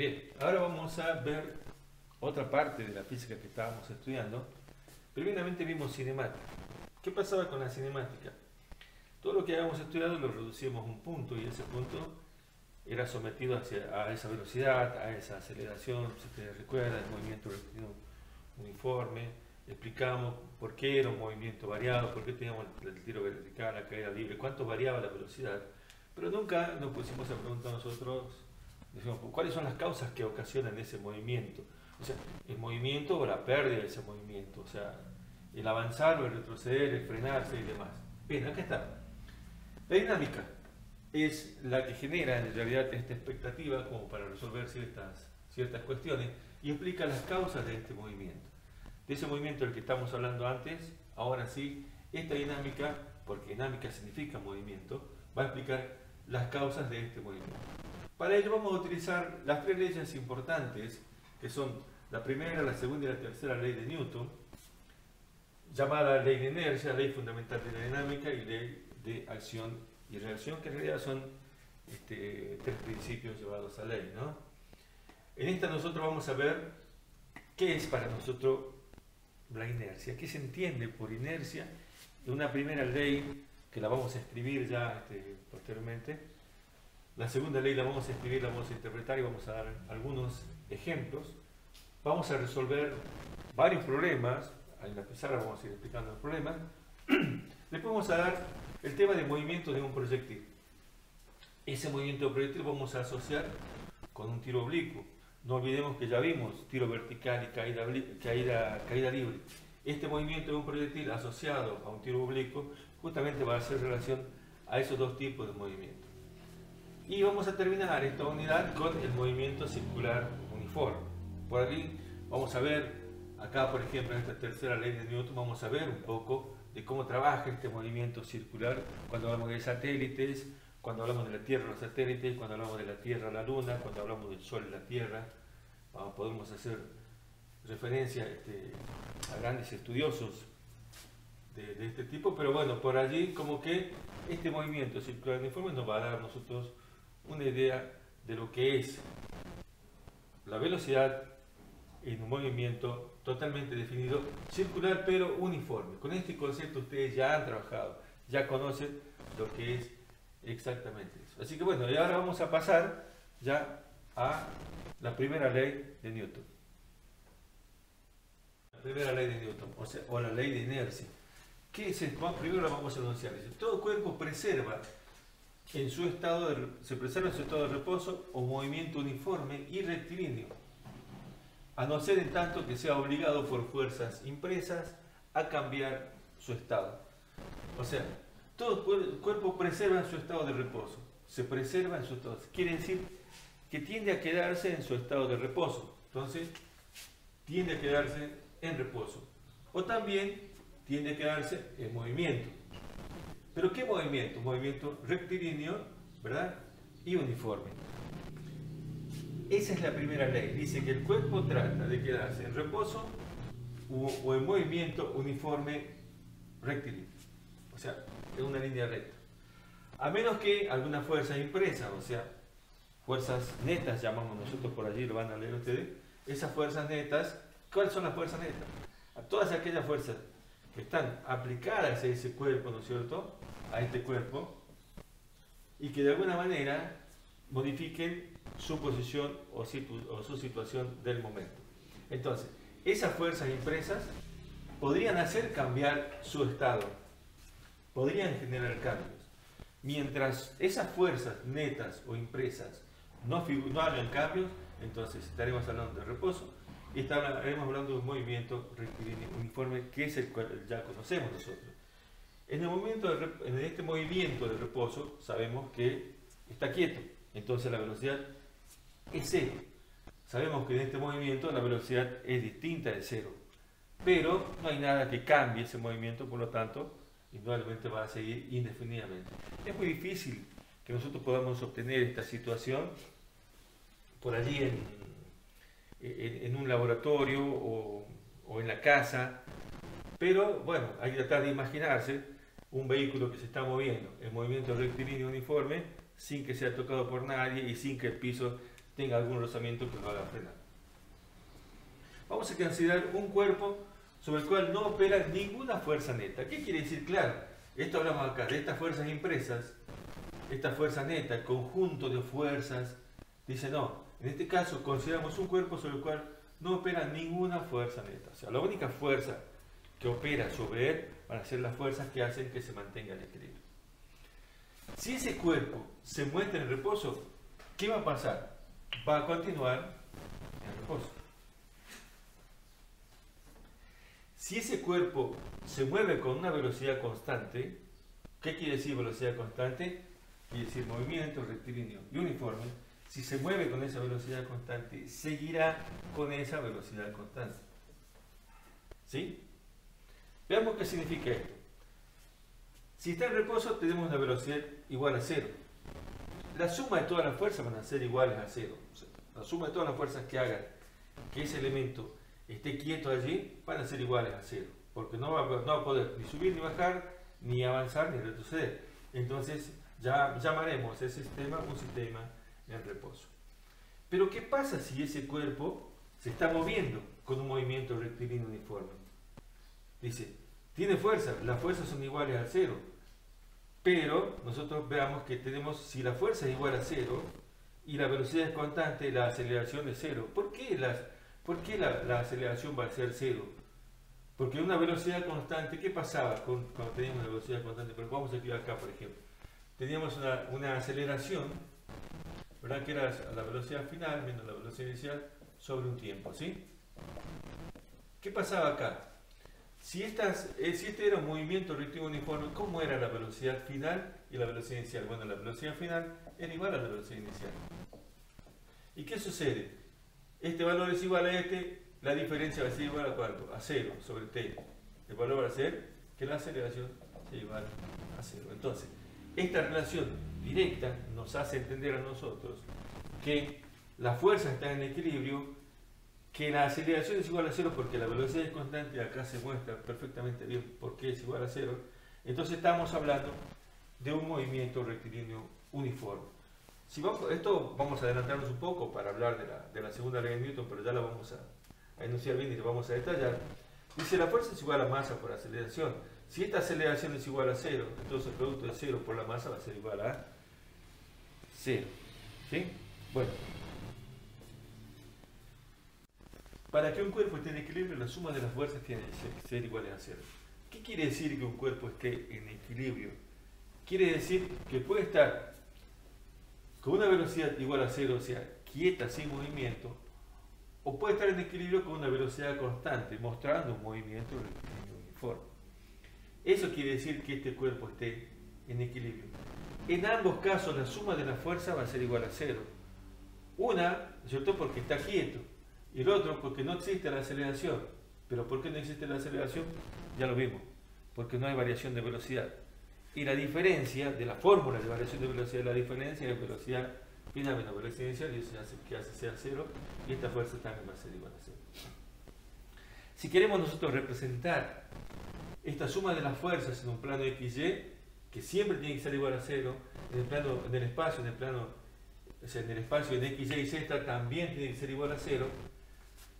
Bien, ahora vamos a ver otra parte de la física que estábamos estudiando. Primeramente vimos cinemática. ¿Qué pasaba con la cinemática? Todo lo que habíamos estudiado lo reducíamos a un punto y ese punto era sometido a esa velocidad, a esa aceleración, si ustedes recuerdan, el movimiento rectilíneo uniforme. Explicamos por qué era un movimiento variado, por qué teníamos el tiro vertical, la caída libre, cuánto variaba la velocidad. Pero nunca nos pusimos a preguntar nosotros, decimos, ¿cuáles son las causas que ocasionan ese movimiento? O sea, el movimiento o la pérdida de ese movimiento, o sea, el avanzar o el retroceder, el frenarse y demás. Bien, acá está. La dinámica es la que genera en realidad esta expectativa como para resolver ciertas cuestiones y explica las causas de este movimiento. De ese movimiento del que estamos hablando antes, ahora sí, esta dinámica, porque dinámica significa movimiento, va a explicar las causas de este movimiento. Para ello vamos a utilizar las tres leyes importantes, que son la primera, la segunda y la tercera ley de Newton, llamada ley de inercia, ley fundamental de la dinámica y ley de acción y reacción, que en realidad son tres principios llevados a ley, ¿no? En esta nosotros vamos a ver qué es para nosotros la inercia, qué se entiende por inercia. Una primera ley que la vamos a escribir ya posteriormente. La segunda ley la vamos a escribir, la vamos a interpretar y vamos a dar algunos ejemplos. Vamos a resolver varios problemas. En la pizarra vamos a ir explicando los problemas. Después vamos a dar el tema de movimiento de un proyectil. Ese movimiento de proyectil vamos a asociar con un tiro oblicuo. No olvidemos que ya vimos tiro vertical y caída libre. Este movimiento de un proyectil asociado a un tiro oblicuo justamente va a hacer relación a esos dos tipos de movimiento. Y vamos a terminar esta unidad con el movimiento circular uniforme. Por aquí vamos a ver, acá por ejemplo en esta tercera ley de Newton, vamos a ver un poco de cómo trabaja este movimiento circular cuando hablamos de satélites, cuando hablamos de la Tierra, los satélites, cuando hablamos de la Tierra, la Luna, cuando hablamos del Sol y la Tierra. Podemos hacer referencia a grandes estudiosos de este tipo, pero bueno, por allí como que este movimiento circular uniforme nos va a dar a nosotros una idea de lo que es la velocidad en un movimiento totalmente definido, circular pero uniforme. Con este concepto ustedes ya han trabajado, ya conocen lo que es exactamente eso. Así que bueno, y ahora vamos a pasar ya a la primera ley de Newton. La primera ley de Newton, o la ley de inercia. ¿Qué es esto? Primero la vamos a enunciar. Dice, todo cuerpo se preserva en su estado de reposo o movimiento uniforme y rectilíneo, a no ser en tanto que sea obligado por fuerzas impresas a cambiar su estado. O sea, todo cuerpo preserva en su estado de reposo, se preserva en su estado. Quiere decir que tiende a quedarse en su estado de reposo. Entonces, tiende a quedarse en reposo. O también tiende a quedarse en movimiento. ¿Pero qué movimiento? Movimiento rectilíneo, ¿verdad? Y uniforme. Esa es la primera ley. Dice que el cuerpo trata de quedarse en reposo o en movimiento uniforme rectilíneo. O sea, en una línea recta. A menos que alguna fuerza impresa, o sea, fuerzas netas, llamamos nosotros por allí, lo van a leer ustedes. Esas fuerzas netas, ¿cuáles son las fuerzas netas? A todas aquellas fuerzas que están aplicadas a ese cuerpo, ¿no es cierto? A este cuerpo, y que de alguna manera modifiquen su posición o su situación del momento. Entonces, esas fuerzas impresas podrían hacer cambiar su estado, podrían generar cambios. Mientras esas fuerzas netas o impresas no hagan cambios, entonces estaremos hablando de reposo y estaremos hablando de un movimiento rectilíneo uniforme, que es el cual ya conocemos nosotros. En este movimiento de reposo sabemos que está quieto, entonces la velocidad es cero. Sabemos que en este movimiento la velocidad es distinta de cero, pero no hay nada que cambie ese movimiento, por lo tanto, indudablemente va a seguir indefinidamente. Es muy difícil que nosotros podamos obtener esta situación por allí en un laboratorio o en la casa, pero bueno, hay que tratar de imaginarse un vehículo que se está moviendo en movimiento rectilíneo uniforme sin que sea tocado por nadie y sin que el piso tenga algún rozamiento que lo haga frenar. Vamos a considerar un cuerpo sobre el cual no opera ninguna fuerza neta. ¿Qué quiere decir? Claro, esto hablamos acá de estas fuerzas impresas, esta fuerza neta, el conjunto de fuerzas. Dice no, en este caso consideramos un cuerpo sobre el cual no opera ninguna fuerza neta. O sea, la única fuerza que opera sobre él van a ser las fuerzas que hacen que se mantenga el equilibrio. Si ese cuerpo se muestra en reposo, ¿qué va a pasar? Va a continuar en reposo. Si ese cuerpo se mueve con una velocidad constante, ¿qué quiere decir velocidad constante? Quiere decir movimiento rectilíneo y uniforme. Si se mueve con esa velocidad constante, seguirá con esa velocidad constante. ¿Sí? Veamos qué significa esto. Si está en reposo, tenemos una velocidad igual a 0. La suma de todas las fuerzas van a ser iguales a 0. O sea, la suma de todas las fuerzas que hagan que ese elemento esté quieto allí van a ser iguales a 0. Porque no va a poder ni subir ni bajar, ni avanzar ni retroceder. Entonces ya llamaremos ese sistema un sistema en reposo. Pero ¿qué pasa si ese cuerpo se está moviendo con un movimiento rectilíneo uniforme? Dice, tiene fuerza, las fuerzas son iguales a 0. Pero nosotros veamos que tenemos, si la fuerza es igual a 0 y la velocidad es constante, la aceleración es 0. ¿Por qué la aceleración va a ser 0? Porque una velocidad constante, ¿qué pasaba cuando teníamos una velocidad constante? Pero vamos a escribir acá, por ejemplo. Teníamos una aceleración, ¿verdad? Que era la velocidad final menos la velocidad inicial sobre un tiempo, ¿sí? ¿Qué pasaba acá? Si este era un movimiento rectilíneo uniforme, ¿cómo era la velocidad final y la velocidad inicial? Bueno, la velocidad final era igual a la velocidad inicial. ¿Y qué sucede? Este valor es igual a este, la diferencia va a ser igual a ¿cuánto? A 0 sobre t. El valor va a ser que la aceleración sea igual a 0. Entonces, esta relación directa nos hace entender a nosotros que las fuerzas están en equilibrio, que la aceleración es igual a 0 porque la velocidad es constante, acá se muestra perfectamente bien por qué es igual a 0. Entonces estamos hablando de un movimiento rectilíneo uniforme. Esto vamos a adelantarnos un poco para hablar de la segunda ley de Newton, pero ya la vamos a enunciar bien y lo vamos a detallar. Dice, la fuerza es igual a masa por aceleración. Si esta aceleración es igual a 0, entonces el producto de 0 por la masa va a ser igual a 0. ¿Sí? Bueno. Para que un cuerpo esté en equilibrio, la suma de las fuerzas tiene que ser iguales a 0. ¿Qué quiere decir que un cuerpo esté en equilibrio? Quiere decir que puede estar con una velocidad igual a 0, o sea, quieta, sin movimiento, o puede estar en equilibrio con una velocidad constante, mostrando un movimiento uniforme. Eso quiere decir que este cuerpo esté en equilibrio. En ambos casos, la suma de las fuerzas va a ser igual a 0. Una, ¿cierto?, porque está quieto, y el otro porque no existe la aceleración. ¿Pero por qué no existe la aceleración? Ya lo vimos, porque no hay variación de velocidad. Y la diferencia de la fórmula de variación de velocidad, la diferencia de velocidad final menos velocidad inicial, y eso hace que sea 0, y esta fuerza también va a ser igual a 0. Si queremos nosotros representar esta suma de las fuerzas en un plano XY, que siempre tiene que ser igual a 0, en el espacio en X, Y y Z también tiene que ser igual a 0.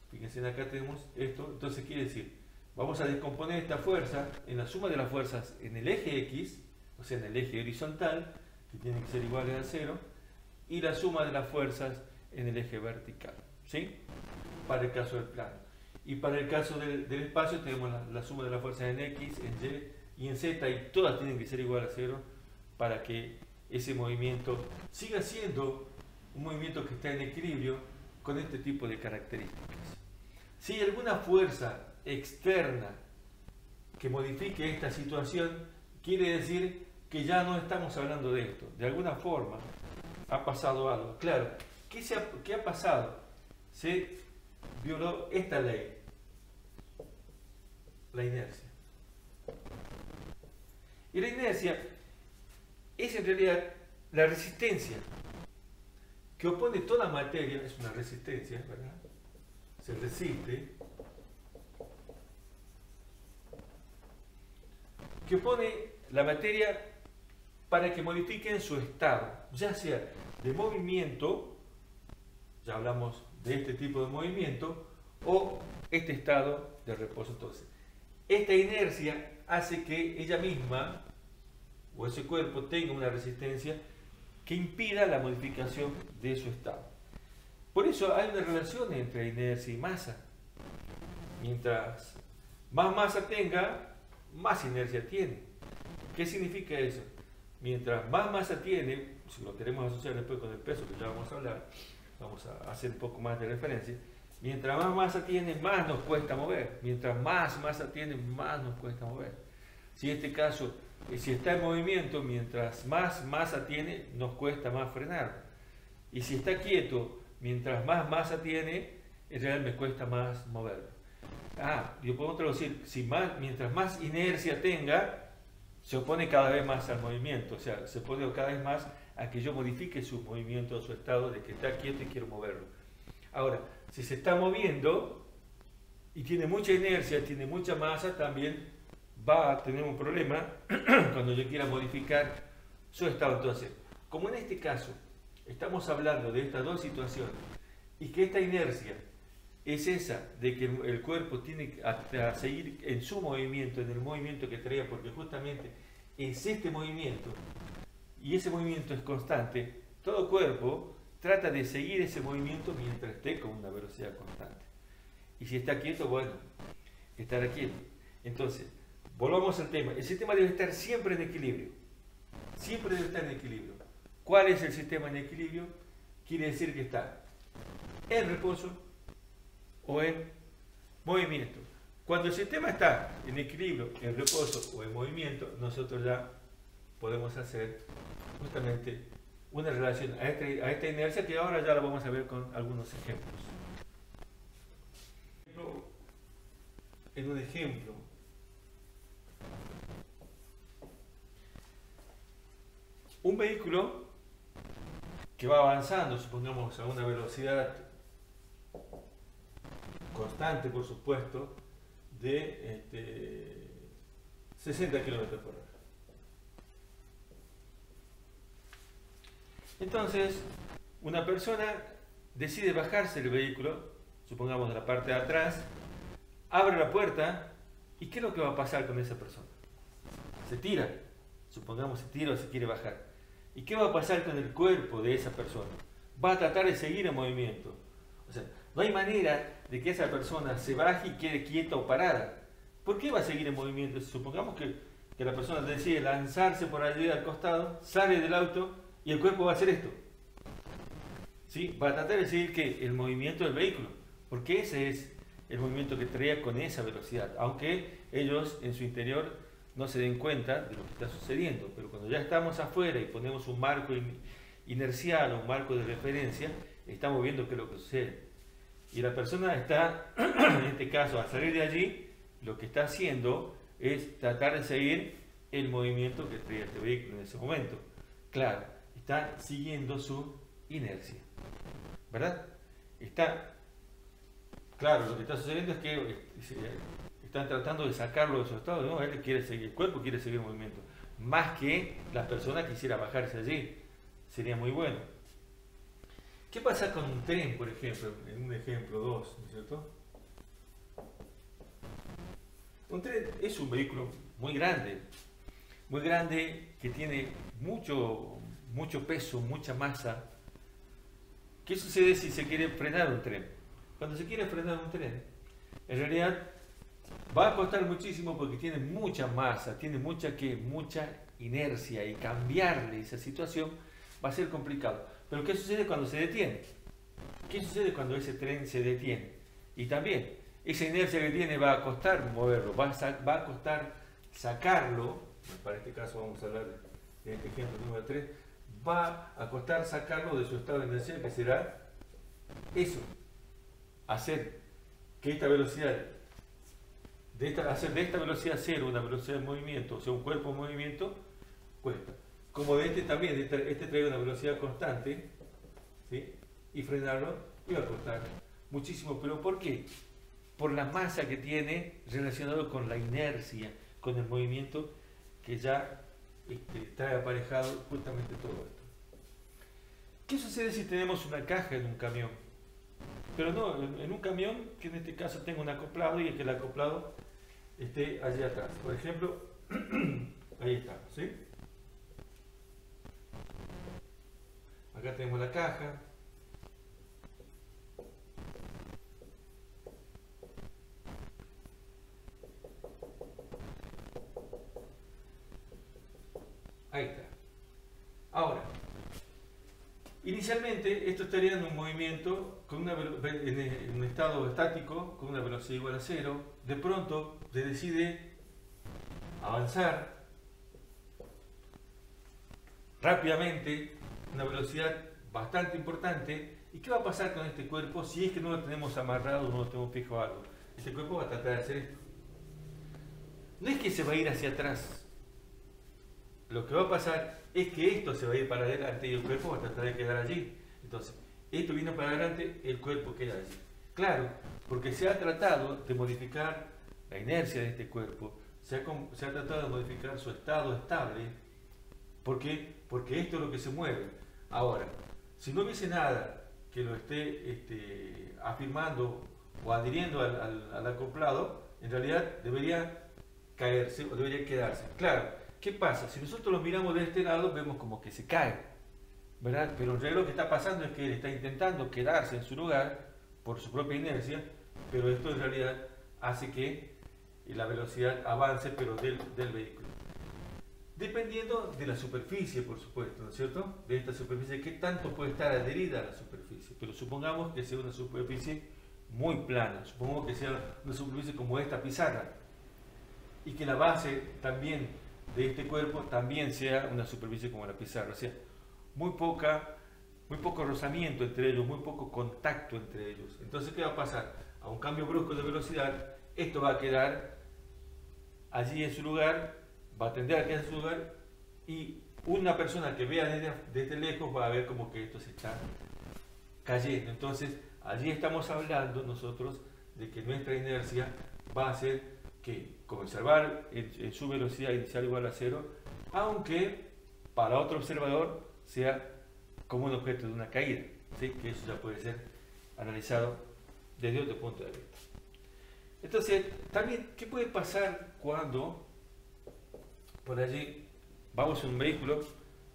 Fíjense, acá tenemos esto. Entonces quiere decir, vamos a descomponer esta fuerza en la suma de las fuerzas en el eje X, o sea en el eje horizontal, que tiene que ser igual a 0, y la suma de las fuerzas en el eje vertical, ¿sí? Para el caso del plano. Y para el caso del espacio tenemos la suma de las fuerzas en X, en Y y en Z, y todas tienen que ser igual a 0 para que ese movimiento siga siendo un movimiento que está en equilibrio con este tipo de características. Si hay alguna fuerza externa que modifique esta situación, quiere decir que ya no estamos hablando de esto. De alguna forma ha pasado algo. Claro, ¿qué ha pasado? Se violó esta ley, la inercia. Y la inercia es en realidad la resistencia que opone toda materia, es una resistencia, ¿verdad? Se resiste, que opone la materia para que modifiquen su estado, ya sea de movimiento ya hablamos de este tipo de movimiento, o este estado de reposo. Entonces, esta inercia hace que ella misma, o ese cuerpo, tenga una resistencia que impida la modificación de su estado. Por eso hay una relación entre inercia y masa. Mientras más masa tenga, más inercia tiene. ¿Qué significa eso? Mientras más masa tiene, si lo queremos asociar después con el peso, que ya vamos a hablar, vamos a hacer un poco más de referencia, mientras más masa tiene, más nos cuesta mover. Mientras más masa tiene, más nos cuesta mover. Si en este caso, si está en movimiento, mientras más masa tiene, nos cuesta más frenar. Y si está quieto, mientras más masa tiene, en realidad me cuesta más moverlo. Yo puedo traducir, mientras más inercia tenga, se opone cada vez más al movimiento, o sea, se opone cada vez más a que yo modifique su movimiento, su estado de que está quieto y quiero moverlo. Ahora, si se está moviendo y tiene mucha inercia, tiene mucha masa, también va a tener un problema cuando yo quiera modificar su estado. Entonces, como en este caso estamos hablando de estas dos situaciones y que esta inercia es esa de que el cuerpo tiene que seguir en su movimiento, en el movimiento que traía, porque justamente es este movimiento y ese movimiento es constante, todo cuerpo trata de seguir ese movimiento mientras esté con una velocidad constante. Y si está quieto, bueno, estará quieto. Entonces, volvamos al tema. El sistema debe estar siempre en equilibrio. Siempre debe estar en equilibrio. ¿Cuál es el sistema en equilibrio? Quiere decir que está en reposo o en movimiento. Cuando el sistema está en equilibrio, en reposo o en movimiento, nosotros ya podemos hacer justamente una relación a esta inercia que ahora ya la vamos a ver con algunos ejemplos. En un ejemplo, un vehículo que va avanzando, supongamos a una velocidad constante, por supuesto, de 60 km por hora. Entonces, una persona decide bajarse del vehículo, supongamos de la parte de atrás, abre la puerta, ¿y qué es lo que va a pasar con esa persona? Se tira, supongamos se tira o se quiere bajar. ¿Y qué va a pasar con el cuerpo de esa persona? Va a tratar de seguir en movimiento. O sea, no hay manera de que esa persona se baje y quede quieta o parada. ¿Por qué va a seguir en movimiento? Supongamos que la persona decide lanzarse por allí al costado, sale del auto y el cuerpo va a hacer esto. ¿Sí? Va a tratar de seguir ¿qué? El movimiento del vehículo, porque ese es el movimiento que traía con esa velocidad, aunque ellos en su interior no se den cuenta de lo que está sucediendo. Pero cuando ya estamos afuera y ponemos un marco inercial o un marco de referencia, estamos viendo qué es lo que sucede. Y la persona está, en este caso, al salir de allí, lo que está haciendo es tratar de seguir el movimiento que traía este vehículo en ese momento. Claro, está siguiendo su inercia, ¿verdad? Claro, lo que está sucediendo es que están tratando de sacarlo de su estado, ¿no? Él quiere seguir, el cuerpo quiere seguir el movimiento, más que la persona quisiera bajarse allí. Sería muy bueno. ¿Qué pasa con un tren, por ejemplo? En un ejemplo 2, ¿no es cierto? Un tren es un vehículo muy grande que tiene mucho peso, mucha masa. ¿Qué sucede si se quiere frenar un tren? Cuando se quiere frenar un tren, en realidad va a costar muchísimo porque tiene mucha masa, tiene mucha inercia, y cambiarle esa situación va a ser complicado. Pero ¿qué sucede cuando se detiene? ¿Qué sucede cuando ese tren se detiene? Y también, esa inercia que tiene va a costar moverlo, va a costar sacarlo. Para este caso vamos a hablar de este ejemplo número 3. Va a costar sacarlo de su estado de inercia, que será eso, hacer que esta velocidad, hacer de esta velocidad cero una velocidad de movimiento, o sea, un cuerpo en movimiento, cuesta. Como de este también, este trae una velocidad constante, ¿sí? Y frenarlo iba a costar muchísimo. ¿Pero por qué? Por la masa que tiene relacionado con la inercia, con el movimiento que ya trae aparejado justamente todo esto. ¿Qué sucede si tenemos una caja en un camión? pero no, en un camión que en este caso tenga un acoplado y que el acoplado esté allí atrás. Por ejemplo, ahí estamos, ¿sí? Acá tenemos la caja. Ahí está. Ahora, inicialmente esto estaría en un movimiento con en un estado estático con una velocidad igual a 0. De pronto se decide avanzar rápidamente, una velocidad bastante importante. ¿Y qué va a pasar con este cuerpo si es que no lo tenemos amarrado, no lo tenemos fijo a algo? Este cuerpo va a tratar de hacer esto. No es que se va a ir hacia atrás. Lo que va a pasar es que esto se va a ir para adelante y el cuerpo va a tratar de quedar allí. Entonces, esto viene para adelante, el cuerpo queda allí. Claro, porque se ha tratado de modificar la inercia de este cuerpo, se ha tratado de modificar su estado estable. ¿Por qué? Porque esto es lo que se mueve. Ahora, si no hubiese nada que lo esté afirmando o adhiriendo al acoplado, en realidad debería caerse o debería quedarse. Claro, ¿qué pasa? Si nosotros lo miramos de este lado, vemos como que se cae, ¿verdad? Pero en realidad lo que está pasando es que él está intentando quedarse en su lugar por su propia inercia, pero esto en realidad hace que la velocidad avance, pero del vehículo. Dependiendo de la superficie, por supuesto, ¿no es cierto? De esta superficie, ¿qué tanto puede estar adherida a la superficie? Pero supongamos que sea una superficie muy plana, supongamos que sea una superficie como esta pizarra, y que la base también de este cuerpo también sea una superficie como la pizarra, o sea, muy poco rozamiento entre ellos, muy poco contacto entre ellos. Entonces, ¿qué va a pasar? A un cambio brusco de velocidad, esto va a quedar allí en su lugar, va a tender a quedar en su lugar, y una persona que vea desde lejos va a ver como que esto se está cayendo. Entonces, allí estamos hablando nosotros de que nuestra inercia va a ser que conservar en su velocidad inicial igual a 0, aunque para otro observador sea como un objeto de una caída, ¿sí? Que eso ya puede ser analizado desde otro punto de vista. Entonces, también, ¿qué puede pasar cuando por allí vamos en un vehículo?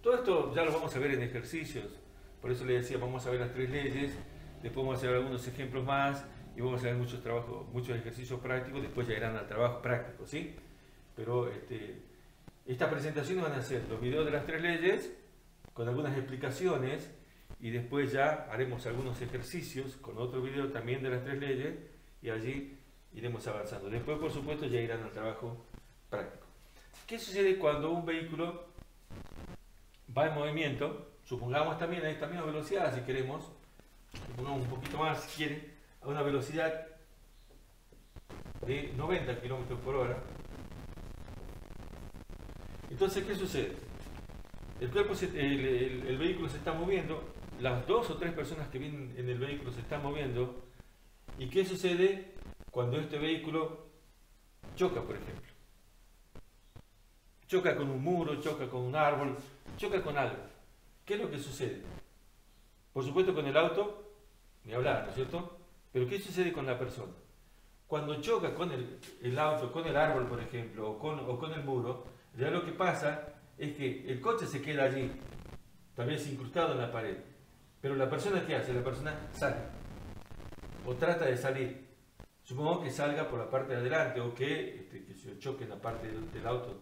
Todo esto ya lo vamos a ver en ejercicios, por eso le decía, vamos a ver las 3 leyes, después vamos a ver algunos ejemplos más, y vamos a ver muchos ejercicios prácticos, después ya irán al trabajo práctico, ¿sí? Pero estas presentaciones van a ser los videos de las 3 leyes, con algunas explicaciones, y después ya haremos algunos ejercicios con otro video también de las 3 leyes, y allí iremos avanzando. Después, por supuesto, ya irán al trabajo práctico. ¿Qué sucede cuando un vehículo va en movimiento? Supongamos también a esta misma velocidad, si queremos, supongamos un poquito más, si quieren, a una velocidad de 90 km por hora. Entonces, ¿qué sucede? El vehículo se está moviendo, las 2 o 3 personas que vienen en el vehículo se están moviendo. ¿Y qué sucede cuando este vehículo choca, por ejemplo? Choca con un muro, choca con un árbol, choca con algo. ¿Qué es lo que sucede? Por supuesto, con el auto, ni hablar, ¿no es cierto? Pero ¿qué sucede con la persona? Cuando choca con el auto, con el árbol, por ejemplo, o con el muro, ya lo que pasa es que el coche se queda allí, tal vez incrustado en la pared. Pero la persona, ¿qué hace? La persona sale, o trata de salir. Supongo que salga por la parte de adelante, o que se choque en la parte del auto.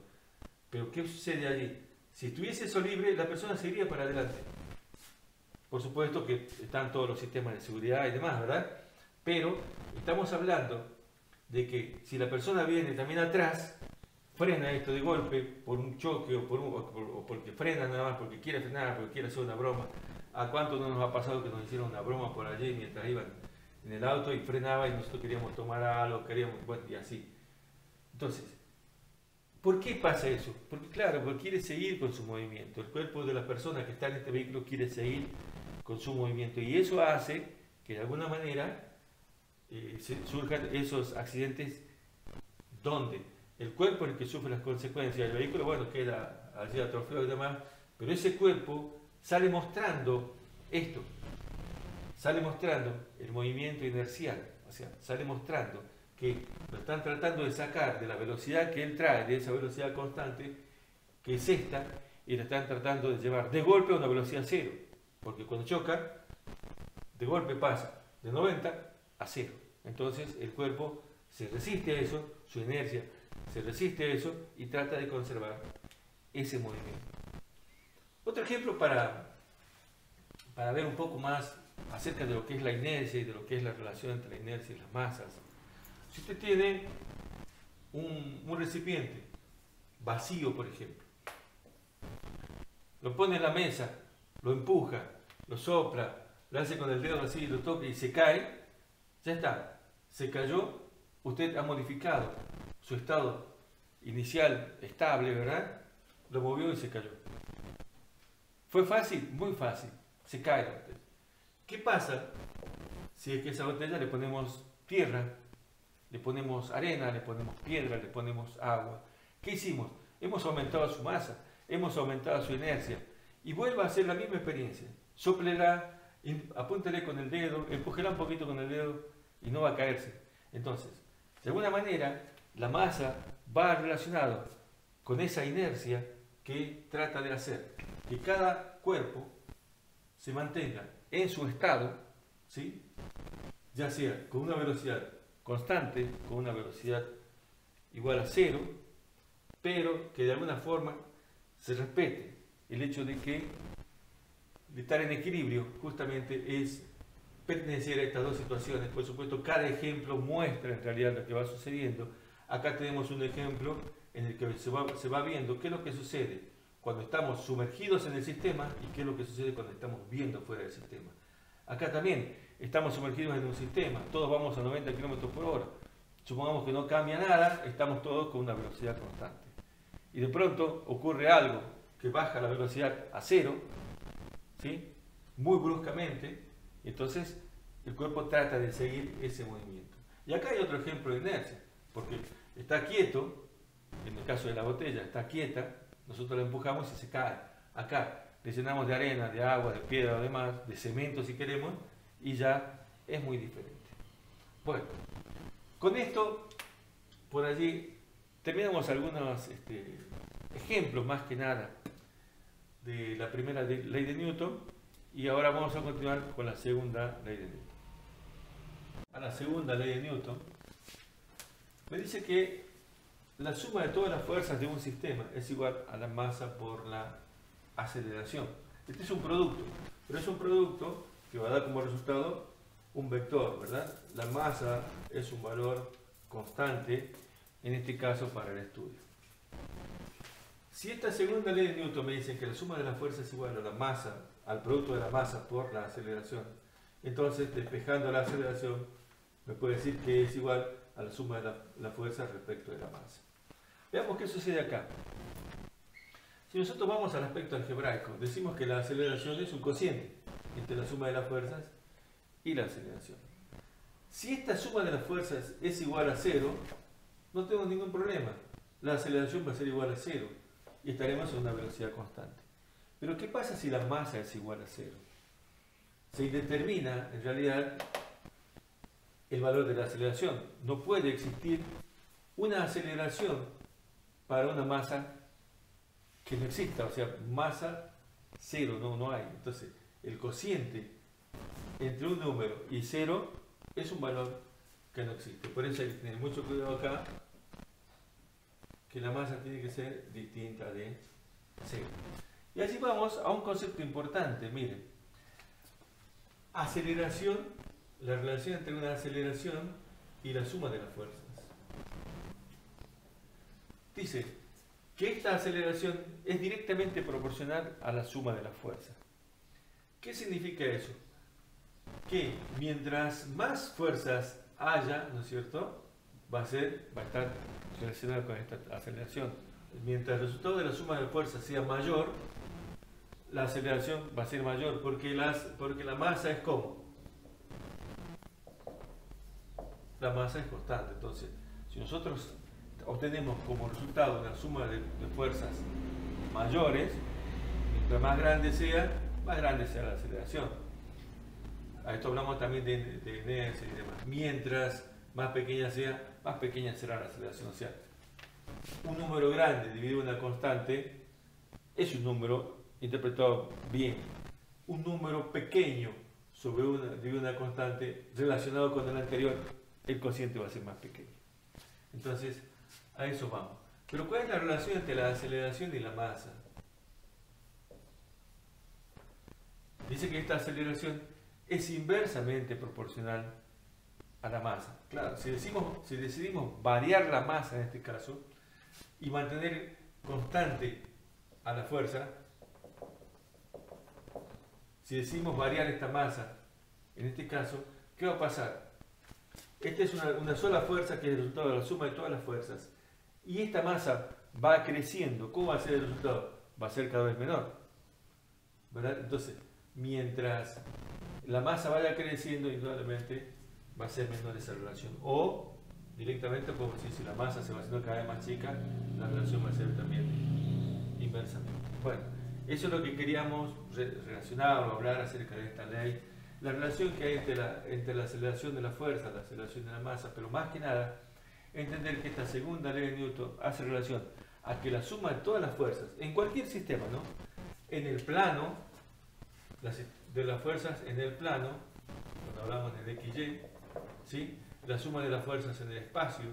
Pero ¿qué sucede allí? Si estuviese eso libre, la persona seguiría para adelante. Por supuesto que están todos los sistemas de seguridad y demás, ¿verdad? Pero estamos hablando de que si la persona viene también atrás, frena esto de golpe por un choque o porque frena nada más, porque quiere frenar, porque quiere hacer una broma. ¿A cuánto no nos ha pasado que nos hicieron una broma por allí mientras iban en el auto y frenaba y nosotros queríamos tomar algo, bueno, y así? Entonces, ¿por qué pasa eso? Porque claro, porque quiere seguir con su movimiento. El cuerpo de la persona que está en este vehículo quiere seguir con su movimiento, y eso hace que de alguna manera surjan esos accidentes donde el cuerpo es el que sufre las consecuencias. El vehículo, bueno, queda allí atrofiado y demás, pero ese cuerpo sale mostrando esto, sale mostrando el movimiento inercial. O sea, sale mostrando que lo están tratando de sacar de la velocidad que él trae, de esa velocidad constante, que es esta, y lo están tratando de llevar de golpe a una velocidad cero. Porque cuando choca, de golpe pasa de 90 a 0. Entonces el cuerpo se resiste a eso, su inercia se resiste a eso y trata de conservar ese movimiento. Otro ejemplo para ver un poco más acerca de lo que es la inercia y de lo que es la relación entre la inercia y las masas. Si usted tiene un recipiente vacío, por ejemplo, lo pone en la mesa, lo empuja, lo sopla, lo hace con el dedo así, lo toca y se cae, ya está, se cayó, usted ha modificado su estado inicial estable, ¿verdad? Lo movió y se cayó. ¿Fue fácil? Muy fácil, se cae la botella. ¿Qué pasa si es que a esa botella le ponemos tierra, le ponemos arena, le ponemos piedra, le ponemos agua? ¿Qué hicimos? Hemos aumentado su masa, hemos aumentado su inercia y vuelva a hacer la misma experiencia. Sóplela, apúntele con el dedo, empújela un poquito con el dedo y no va a caerse. Entonces, de alguna manera, la masa va relacionado con esa inercia que trata de hacer que cada cuerpo se mantenga en su estado, ¿sí? Ya sea con una velocidad constante, con una velocidad igual a 0, pero que de alguna forma se respete el hecho de que de estar en equilibrio justamente es pertenecer a estas dos situaciones. Por supuesto, cada ejemplo muestra en realidad lo que va sucediendo. Acá tenemos un ejemplo en el que se va viendo qué es lo que sucede cuando estamos sumergidos en el sistema y qué es lo que sucede cuando estamos viendo fuera del sistema. Acá también estamos sumergidos en un sistema, todos vamos a 90 km por hora. Supongamos que no cambia nada, estamos todos con una velocidad constante. Y de pronto ocurre algo que baja la velocidad a 0, ¿sí? Muy bruscamente, entonces el cuerpo trata de seguir ese movimiento. Y acá hay otro ejemplo de inercia, porque está quieto, en el caso de la botella, está quieta, nosotros la empujamos y se cae. Acá le llenamos de arena, de agua, de piedra, además, de cemento si queremos, y ya es muy diferente. Bueno, con esto, por allí, terminamos algunos ejemplos más que nada de la primera ley de Newton, y ahora vamos a continuar con la segunda ley de Newton. A la segunda ley de Newton me dice que la suma de todas las fuerzas de un sistema es igual a la masa por la aceleración. Este es un producto, pero es un producto que va a dar como resultado un vector, ¿verdad? La masa es un valor constante, en este caso para el estudio. Si esta segunda ley de Newton me dice que la suma de las fuerzas es igual a la masa, al producto de la masa por la aceleración, entonces despejando la aceleración me puede decir que es igual a la suma de la fuerza respecto de la masa. Veamos qué sucede acá. Si nosotros vamos al aspecto algebraico, decimos que la aceleración es un cociente entre la suma de las fuerzas y la aceleración. Si esta suma de las fuerzas es igual a 0, no tengo ningún problema. La aceleración va a ser igual a 0 y estaremos a una velocidad constante. Pero ¿qué pasa si la masa es igual a 0? Se determina en realidad el valor de la aceleración. No puede existir una aceleración para una masa que no exista, o sea, masa 0, no hay. Entonces, el cociente entre un número y 0 es un valor que no existe. Por eso hay que tener mucho cuidado acá, que la masa tiene que ser distinta de 0. Y así vamos a un concepto importante, miren. Aceleración, la relación entre una aceleración y la suma de las fuerzas. Dice que esta aceleración es directamente proporcional a la suma de las fuerzas. ¿Qué significa eso? Que mientras más fuerzas haya, ¿no es cierto?, va a estar relacionado con esta aceleración. Mientras el resultado de la suma de fuerzas sea mayor, la aceleración va a ser mayor, porque la masa es ¿cómo? La masa es constante. Entonces, si nosotros obtenemos como resultado una suma de fuerzas mayores, mientras más grande sea la aceleración. A esto hablamos también de inercia y demás. Mientras más pequeña sea, más pequeña será la aceleración. O sea, un número grande dividido en una constante es un número interpretado bien. Un número pequeño dividido en una constante relacionado con el anterior, el cociente va a ser más pequeño. Entonces, a eso vamos. Pero ¿cuál es la relación entre la aceleración y la masa? Dice que esta aceleración es inversamente proporcional a la masa. Claro, si decidimos variar la masa en este caso y mantener constante a la fuerza, si decidimos variar esta masa en este caso, ¿qué va a pasar? Esta es una sola fuerza que es el resultado de la suma de todas las fuerzas. Y esta masa va creciendo. ¿Cómo va a ser el resultado? Va a ser cada vez menor, ¿verdad? Entonces, mientras la masa vaya creciendo, indudablemente va a ser menor esa relación. O directamente podemos decir, si la masa se va haciendo cada vez más chica, la relación va a ser también inversamente. Bueno, eso es lo que queríamos relacionar o hablar acerca de esta ley. La relación que hay entre la aceleración de la fuerza, la aceleración de la masa, pero más que nada, entender que esta segunda ley de Newton hace relación a que la suma de todas las fuerzas, en cualquier sistema, ¿no? En el plano, de las fuerzas en el plano, cuando hablamos de XY, ¿sí? La suma de las fuerzas en el espacio,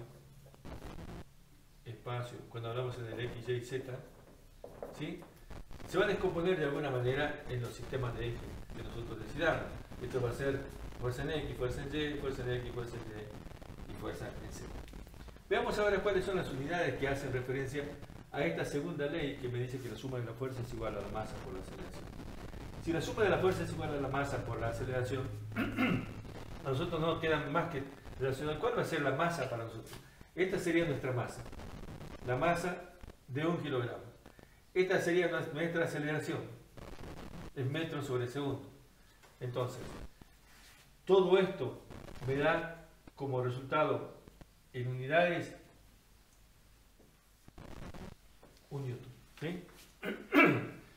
cuando hablamos en el XYZ, ¿sí? Se va a descomponer de alguna manera en los sistemas de eje que nosotros decidamos. Esto va a ser fuerza en X, fuerza en Y, fuerza en X, fuerza en Y y fuerza en Z. Veamos ahora cuáles son las unidades que hacen referencia a esta segunda ley que me dice que la suma de la fuerza es igual a la masa por la aceleración. Si la suma de la fuerza es igual a la masa por la aceleración, a nosotros no nos queda más que relacionar cuál va a ser la masa para nosotros. Esta sería nuestra masa, la masa de 1 kilogramo. Esta sería nuestra aceleración, en metros sobre segundo. Entonces, todo esto me da como resultado en unidades 1 newton. ¿Sí?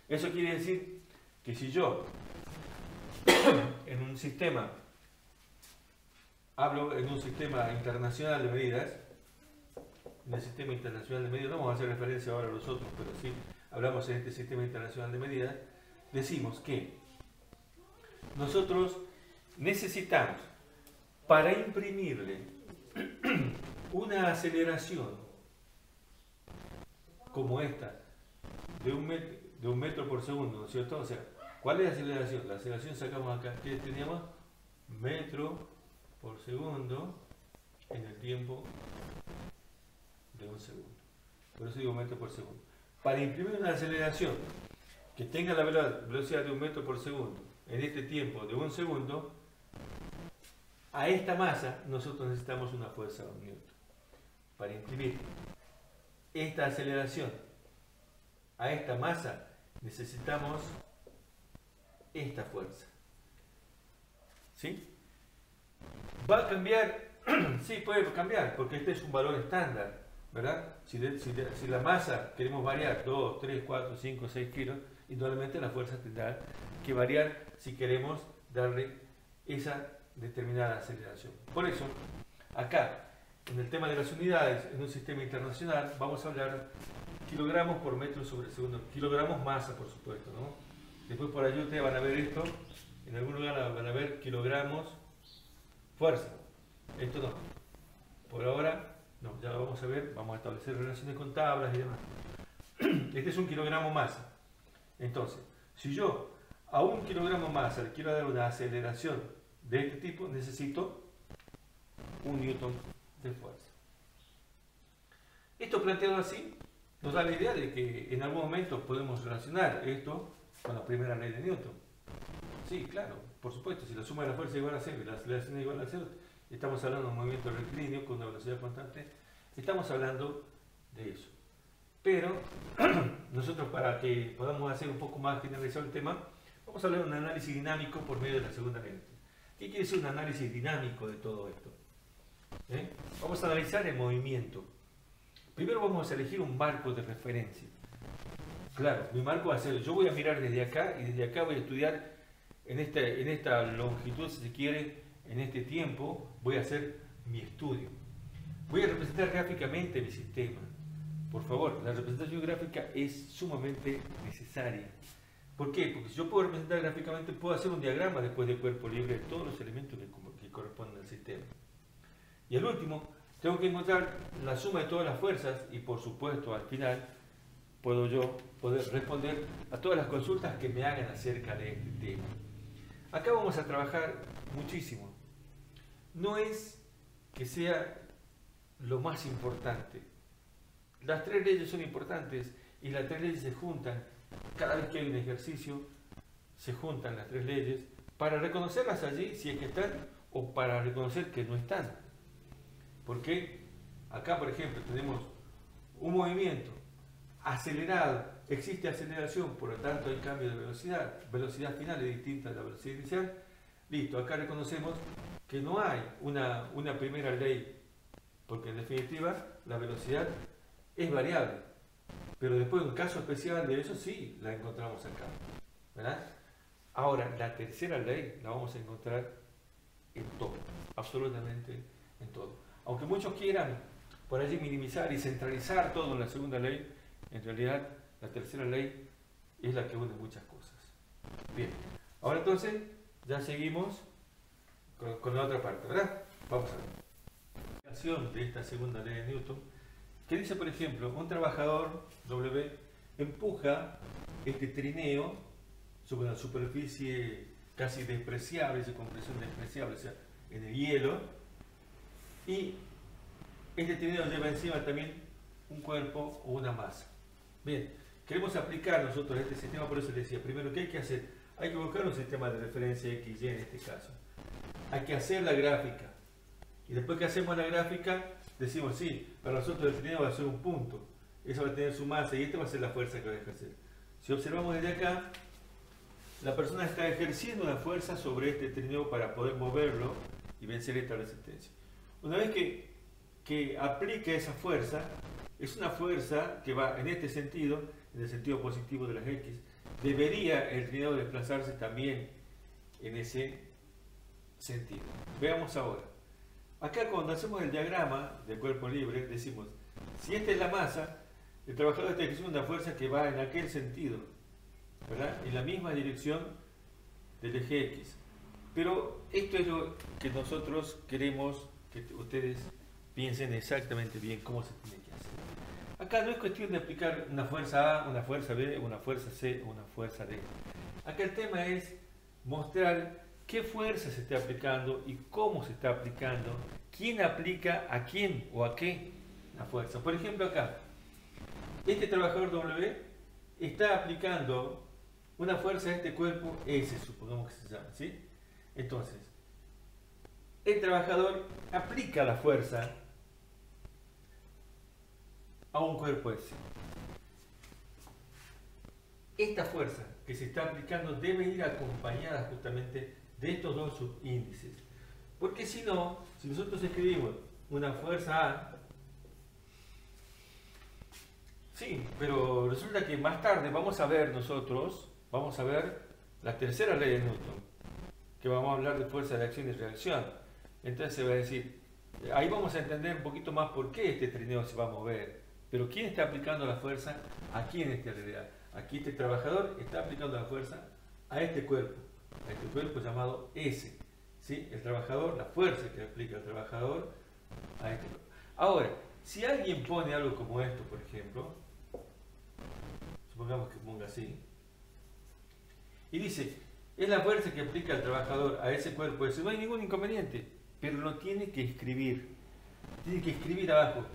Eso quiere decir que si yo en un sistema, hablo en un sistema internacional de medidas, en el sistema internacional de medidas, no vamos a hacer referencia ahora a los otros, pero sí hablamos en este sistema internacional de medidas, decimos que nosotros necesitamos, para imprimirle una aceleración como esta, de un metro por segundo, ¿no es cierto? O sea, ¿cuál es la aceleración? La aceleración sacamos acá, ¿qué teníamos? Metro por segundo en el tiempo de 1 segundo. Por eso digo metro por segundo. Para imprimir una aceleración que tenga la velocidad de 1 metro por segundo en este tiempo de 1 segundo, a esta masa nosotros necesitamos una fuerza de 1 newton. Para imprimir esta aceleración a esta masa necesitamos esta fuerza. ¿Sí? ¿Va a cambiar? Sí, puede cambiar, porque este es un valor estándar, ¿verdad? Si la masa queremos variar 2, 3, 4, 5, 6 kilos, indudablemente la fuerza tendrá que variar si queremos darle esa determinada aceleración. Por eso, acá, en el tema de las unidades, en un sistema internacional, vamos a hablar kilogramos por metro sobre segundo. Kilogramos masa, por supuesto, ¿no? Después por allí ustedes van a ver esto, en algún lugar van a ver kilogramos fuerza. Esto no. Por ahora, no, ya lo vamos a ver, vamos a establecer relaciones con tablas y demás. Este es un kilogramo masa. Entonces, si yo a 1 kilogramo masa le quiero dar una aceleración de este tipo, necesito 1 newton de fuerza. Esto planteado así nos da la idea de que en algún momento podemos relacionar esto con la primera ley de Newton. Sí, claro, por supuesto, si la suma de la fuerza es igual a 0 y la aceleración es igual a 0, estamos hablando de un movimiento rectilíneo con una velocidad constante, estamos hablando de eso. Pero nosotros, para que podamos hacer un poco más generalizado el tema, vamos a hablar de un análisis dinámico por medio de la segunda ley. ¿Qué quiere decir un análisis dinámico de todo esto? Vamos a analizar el movimiento. Primero vamos a elegir un marco de referencia. Claro, mi marco va a ser, yo voy a mirar desde acá y desde acá voy a estudiar en esta longitud, si se quiere, en este tiempo, voy a hacer mi estudio. Voy a representar gráficamente mi sistema. Por favor, la representación gráfica es sumamente necesaria. ¿Por qué? Porque si yo puedo representar gráficamente, puedo hacer un diagrama después de cuerpo libre de todos los elementos que corresponden al sistema. Y al último, tengo que encontrar la suma de todas las fuerzas y por supuesto al final puedo yo poder responder a todas las consultas que me hagan acerca de este tema. Acá vamos a trabajar muchísimo. No es que sea lo más importante. Las tres leyes son importantes y las tres leyes se juntan. Cada vez que hay un ejercicio, se juntan las tres leyes para reconocerlas allí si es que están o para reconocer que no están. Porque acá, por ejemplo, tenemos un movimiento acelerado, existe aceleración, por lo tanto hay cambio de velocidad. Velocidad final es distinta a la velocidad inicial. Listo, acá reconocemos que no hay una primera ley, porque en definitiva la velocidad es variable. Pero después, un caso especial de eso sí la encontramos acá, ¿verdad? Ahora, la tercera ley la vamos a encontrar en todo, absolutamente en todo. Aunque muchos quieran por allí minimizar y centralizar todo en la segunda ley, en realidad la tercera ley es la que une muchas cosas. Bien, ahora entonces ya seguimos con la otra parte, ¿verdad? Vamos a ver. La aplicación de esta segunda ley de Newton, que dice, por ejemplo, un trabajador W empuja este trineo sobre una superficie casi despreciable, de compresión despreciable, o sea, en el hielo, y este trineo lleva encima también un cuerpo o una masa. Bien, queremos aplicar nosotros este sistema, por eso les decía, primero, ¿qué hay que hacer? Hay que buscar un sistema de referencia XY en este caso. Hay que hacer la gráfica. Y después que hacemos la gráfica, decimos, sí, para nosotros el trineo va a ser un punto. Eso va a tener su masa y esta va a ser la fuerza que va a ejercer. Si observamos desde acá, la persona está ejerciendo una fuerza sobre este trineo para poder moverlo y vencer esta resistencia. Una vez que aplica esa fuerza, es una fuerza que va en este sentido, en el sentido positivo de las X. Debería el trineo desplazarse también en ese sentido. Veamos ahora. Acá cuando hacemos el diagrama del cuerpo libre, decimos, si esta es la masa, el trabajador está ejerciendo una fuerza que va en aquel sentido, ¿verdad? En la misma dirección del eje X. Pero esto es lo que nosotros queremos que ustedes piensen exactamente bien cómo se tiene que hacer. Acá no es cuestión de aplicar una fuerza A, una fuerza B, una fuerza C o una fuerza D. Acá el tema es mostrar qué fuerza se está aplicando y cómo se está aplicando, quién aplica a quién o a qué la fuerza. Por ejemplo acá, este trabajador W está aplicando una fuerza a este cuerpo S, supongamos que se llama, ¿sí? Entonces, el trabajador aplica la fuerza a un cuerpo S. Esta fuerza que se está aplicando debe ir acompañada justamente de estos dos subíndices. Porque si no, si nosotros escribimos una fuerza A, sí, pero resulta que más tarde vamos a ver la tercera ley de Newton, que vamos a hablar de fuerza de acción y reacción. Entonces se va a decir, ahí vamos a entender un poquito más por qué este trineo se va a mover. Pero ¿quién está aplicando la fuerza a quién en esta realidad? Aquí este trabajador está aplicando la fuerza a este cuerpo llamado S. ¿Sí? El trabajador, la fuerza que aplica el trabajador a este cuerpo. Ahora, si alguien pone algo como esto, por ejemplo, supongamos que ponga así, y dice, es la fuerza que aplica el trabajador a ese cuerpo S, no hay ningún inconveniente, pero lo tiene que escribir. Tiene que escribir abajo.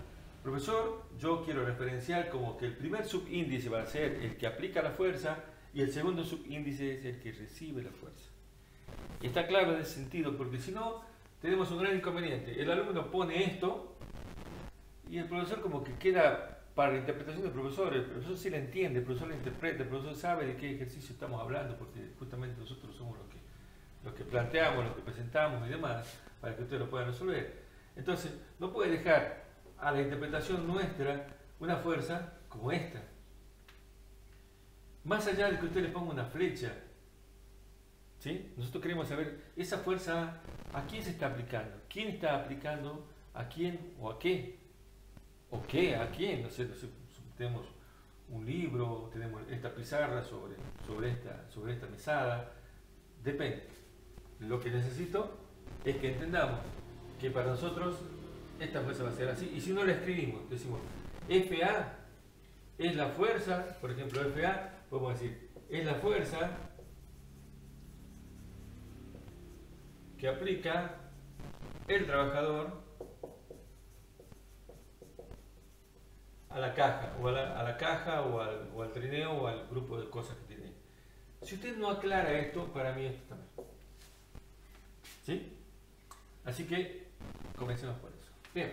Profesor, yo quiero referenciar como que el primer subíndice va a ser el que aplica la fuerza y el segundo subíndice es el que recibe la fuerza. Y está claro en ese sentido, porque si no, tenemos un gran inconveniente. El alumno pone esto y el profesor como que queda para la interpretación del profesor. El profesor sí la entiende, el profesor la interpreta, el profesor sabe de qué ejercicio estamos hablando, porque justamente nosotros somos los que planteamos, los que presentamos y demás, para que ustedes lo puedan resolver. Entonces, no puede dejar a la interpretación nuestra una fuerza como esta. Más allá de que usted le ponga una flecha ¿Sí? Nosotros queremos saber esa fuerza a quién se está aplicando, quién está aplicando a quién o a qué, o qué a quién. No sé, tenemos un libro, tenemos esta pizarra sobre esta mesada, depende. Lo que necesito es que entendamos que para nosotros esta fuerza va a ser así, y si no la escribimos, decimos FA es la fuerza, por ejemplo FA, podemos decir, es la fuerza que aplica el trabajador a la caja, o a la caja, o al trineo, o al grupo de cosas que tiene. Si usted no aclara esto, para mí esto está mal. ¿Sí? Así que comencemos por eso. Bien.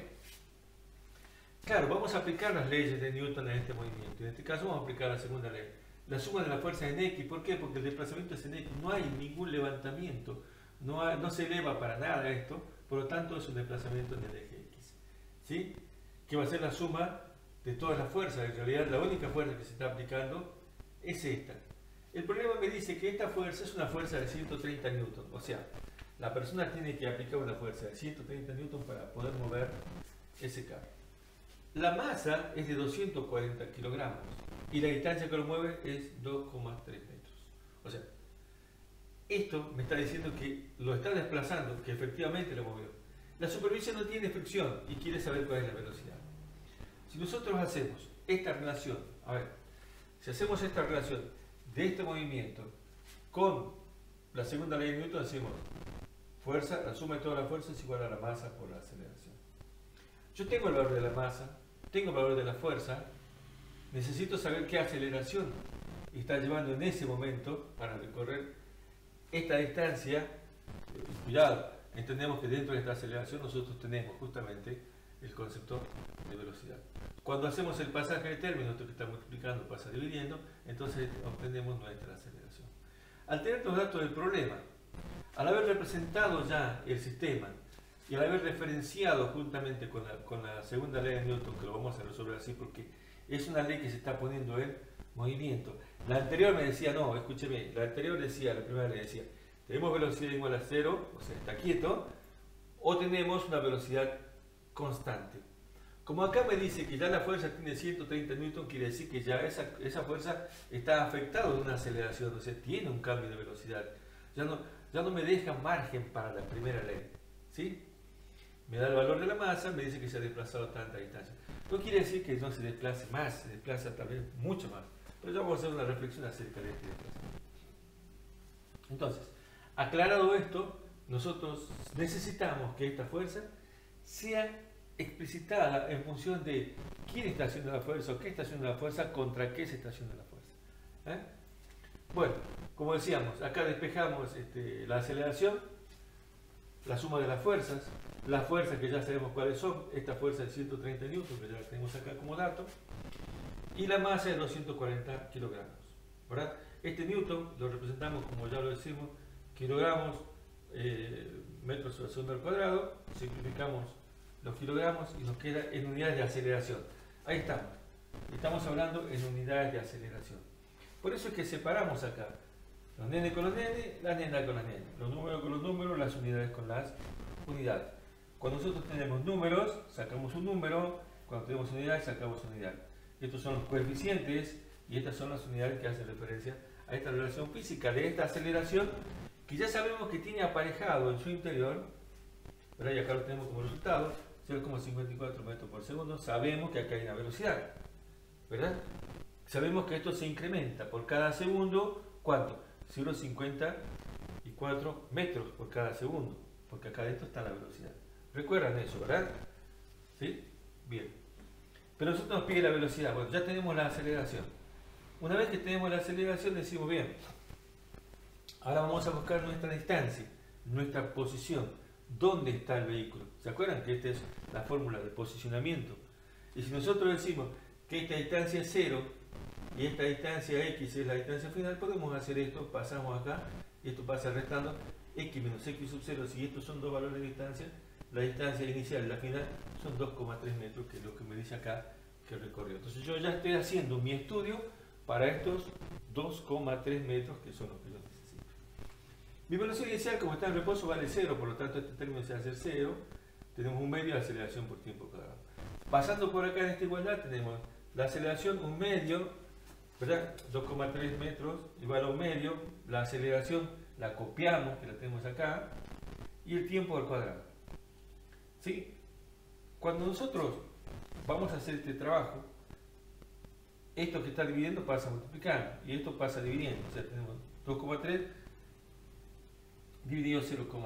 Claro, vamos a aplicar las leyes de Newton en este movimiento. En este caso vamos a aplicar la segunda ley. La suma de la fuerza en X. ¿Por qué? Porque el desplazamiento es en X. No hay ningún levantamiento. No se eleva para nada esto. Por lo tanto, es un desplazamiento en el eje X. ¿Sí? Que va a ser la suma de todas las fuerzas. En realidad, la única fuerza que se está aplicando es esta. El problema me dice que esta fuerza es una fuerza de 130 newton. O sea, la persona tiene que aplicar una fuerza de 130 newton para poder mover ese carro. La masa es de 240 kilogramos y la distancia que lo mueve es 2,3 metros. O sea, esto me está diciendo que lo está desplazando, que efectivamente lo movió. La superficie no tiene fricción y quiere saber cuál es la velocidad. Si nosotros hacemos esta relación, a ver, si hacemos esta relación de este movimiento con la segunda ley de Newton, decimos fuerza, la suma de toda la fuerza es igual a la masa por la aceleración. Yo tengo el valor de la masa, tengo el valor de la fuerza, necesito saber qué aceleración está llevando en ese momento para recorrer esta distancia. Cuidado, entendemos que dentro de esta aceleración nosotros tenemos justamente el concepto de velocidad. Cuando hacemos el pasaje de términos, esto que está multiplicando pasa dividiendo, entonces obtenemos nuestra aceleración. Al tener los datos del problema, al haber representado ya el sistema y al haber referenciado juntamente con la segunda ley de Newton, que lo vamos a resolver así porque es una ley que se está poniendo en movimiento. La anterior me decía, no, escúcheme, la anterior decía, la primera ley decía, tenemos velocidad igual a 0, o sea, está quieto, o tenemos una velocidad constante. Como acá me dice que ya la fuerza tiene 130 newton, quiere decir que ya esa fuerza está afectada de una aceleración, o sea, tiene un cambio de velocidad. Ya no me deja margen para la primera ley. ¿Sí? Me da el valor de la masa, me dice que se ha desplazado tanta distancia. No quiere decir que no se desplace más, se desplaza tal vez mucho más. Pero ya vamos a hacer una reflexión acerca de este desplazamiento. Entonces, aclarado esto, nosotros necesitamos que esta fuerza sea explicitada en función de quién está haciendo la fuerza o qué está haciendo la fuerza, contra qué se está haciendo la fuerza. Bueno, como decíamos, acá despejamos la aceleración, la suma de las fuerzas que ya sabemos cuáles son, esta fuerza de 130 newton, que ya la tenemos acá como dato, y la masa de 240 kilogramos. ¿Verdad? Este newton lo representamos, como ya lo decimos, kilogramos, metros sobre segundo al cuadrado, simplificamos los kilogramos y nos queda en unidades de aceleración. Ahí estamos. Estamos hablando en unidades de aceleración. Por eso es que separamos acá los nenes con los nenes, las nenas con las nenas, los números con los números, las unidades con las unidades. Cuando nosotros tenemos números, sacamos un número, cuando tenemos unidades, sacamos unidad. Estos son los coeficientes y estas son las unidades que hacen referencia a esta relación física de esta aceleración que ya sabemos que tiene aparejado en su interior, ¿verdad? Y acá lo tenemos como resultado, 0,54 metros por segundo. Sabemos que acá hay una velocidad, ¿verdad? Sabemos que esto se incrementa por cada segundo, ¿cuánto? 0,54 metros por cada segundo, porque acá dentro está la velocidad. ¿Recuerdan eso, verdad? ¿Sí? Bien. Pero nosotros nos pide la velocidad. Bueno, ya tenemos la aceleración. Una vez que tenemos la aceleración, decimos, bien, ahora vamos a buscar nuestra distancia, nuestra posición. ¿Dónde está el vehículo? ¿Se acuerdan que esta es la fórmula de posicionamiento? Y si nosotros decimos que esta distancia es 0 y esta distancia x es la distancia final, podemos hacer esto, pasamos acá, y esto pasa restando x menos x sub 0. Si estos son dos valores de distancia, la distancia inicial y la final son 2,3 metros, que es lo que me dice acá que recorrió. Entonces yo ya estoy haciendo mi estudio para estos 2,3 metros, que son los que yo necesito. Mi velocidad inicial, como está en reposo, vale 0, por lo tanto este término se va a hacer 0. Tenemos un medio de aceleración por tiempo cuadrado. Pasando por acá en esta igualdad tenemos la aceleración, un medio, ¿verdad? 2,3 metros igual a un medio. La aceleración la copiamos, que la tenemos acá, y el tiempo al cuadrado. ¿Sí? Cuando nosotros vamos a hacer este trabajo, esto que está dividiendo pasa a multiplicar, y esto pasa dividiendo. O sea, tenemos 2,3 dividido 0,54.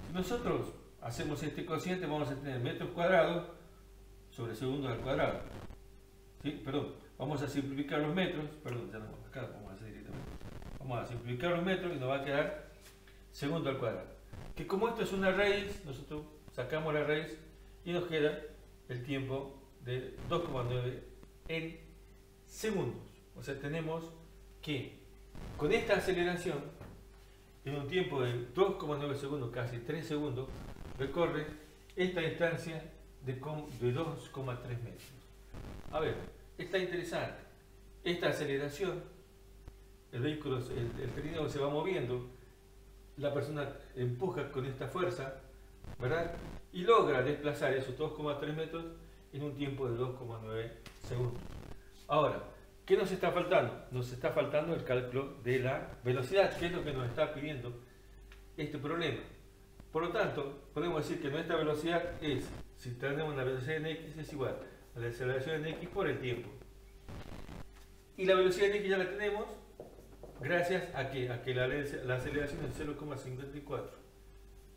Si nosotros hacemos este cociente, vamos a tener metros cuadrados sobre segundos al cuadrado. ¿Sí? Perdón, vamos a simplificar los metros, perdón, ya no, acá vamos a hacer directamente. Vamos a simplificar los metros y nos va a quedar segundo al cuadrado. Que como esto es una raíz, nosotros sacamos la raíz y nos queda el tiempo de 2,9 en segundos. O sea, tenemos que con esta aceleración, en un tiempo de 2,9 segundos, casi 3 segundos, recorre esta distancia de 2,3 metros. A ver, está interesante. Esta aceleración, el vehículo, el trineo se va moviendo, la persona empuja con esta fuerza, ¿verdad? Y logra desplazar esos 2,3 metros en un tiempo de 2,9 segundos. Ahora, ¿qué nos está faltando? Nos está faltando el cálculo de la velocidad, que es lo que nos está pidiendo este problema. Por lo tanto, podemos decir que nuestra velocidad es, si tenemos una velocidad en x, es igual a la aceleración en x por el tiempo. Y la velocidad en x ya la tenemos gracias a que la aceleración es 0,54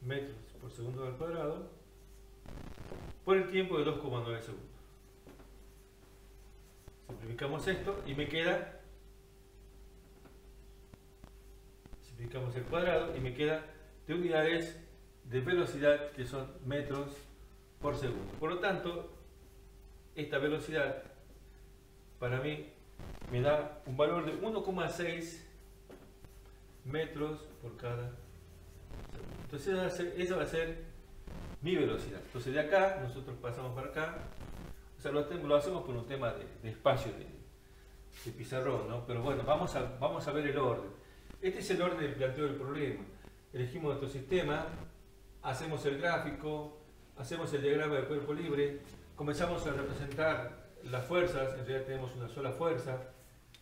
metros por segundo al cuadrado por el tiempo de 2,9 segundos. Simplificamos esto y me queda, simplificamos el cuadrado y me queda de unidades de velocidad que son metros por segundo. Por lo tanto, esta velocidad para mí me da un valor de 1,6 metros por cada segundo. Entonces esa va a ser mi velocidad. Entonces de acá nosotros pasamos para acá. O sea, lo hacemos por un tema de espacio de pizarrón, ¿no? Pero bueno, vamos a ver el orden. Este es el orden del planteo del problema. Elegimos nuestro sistema, hacemos el gráfico, hacemos el diagrama del cuerpo libre, comenzamos a representar las fuerzas, en realidad tenemos una sola fuerza,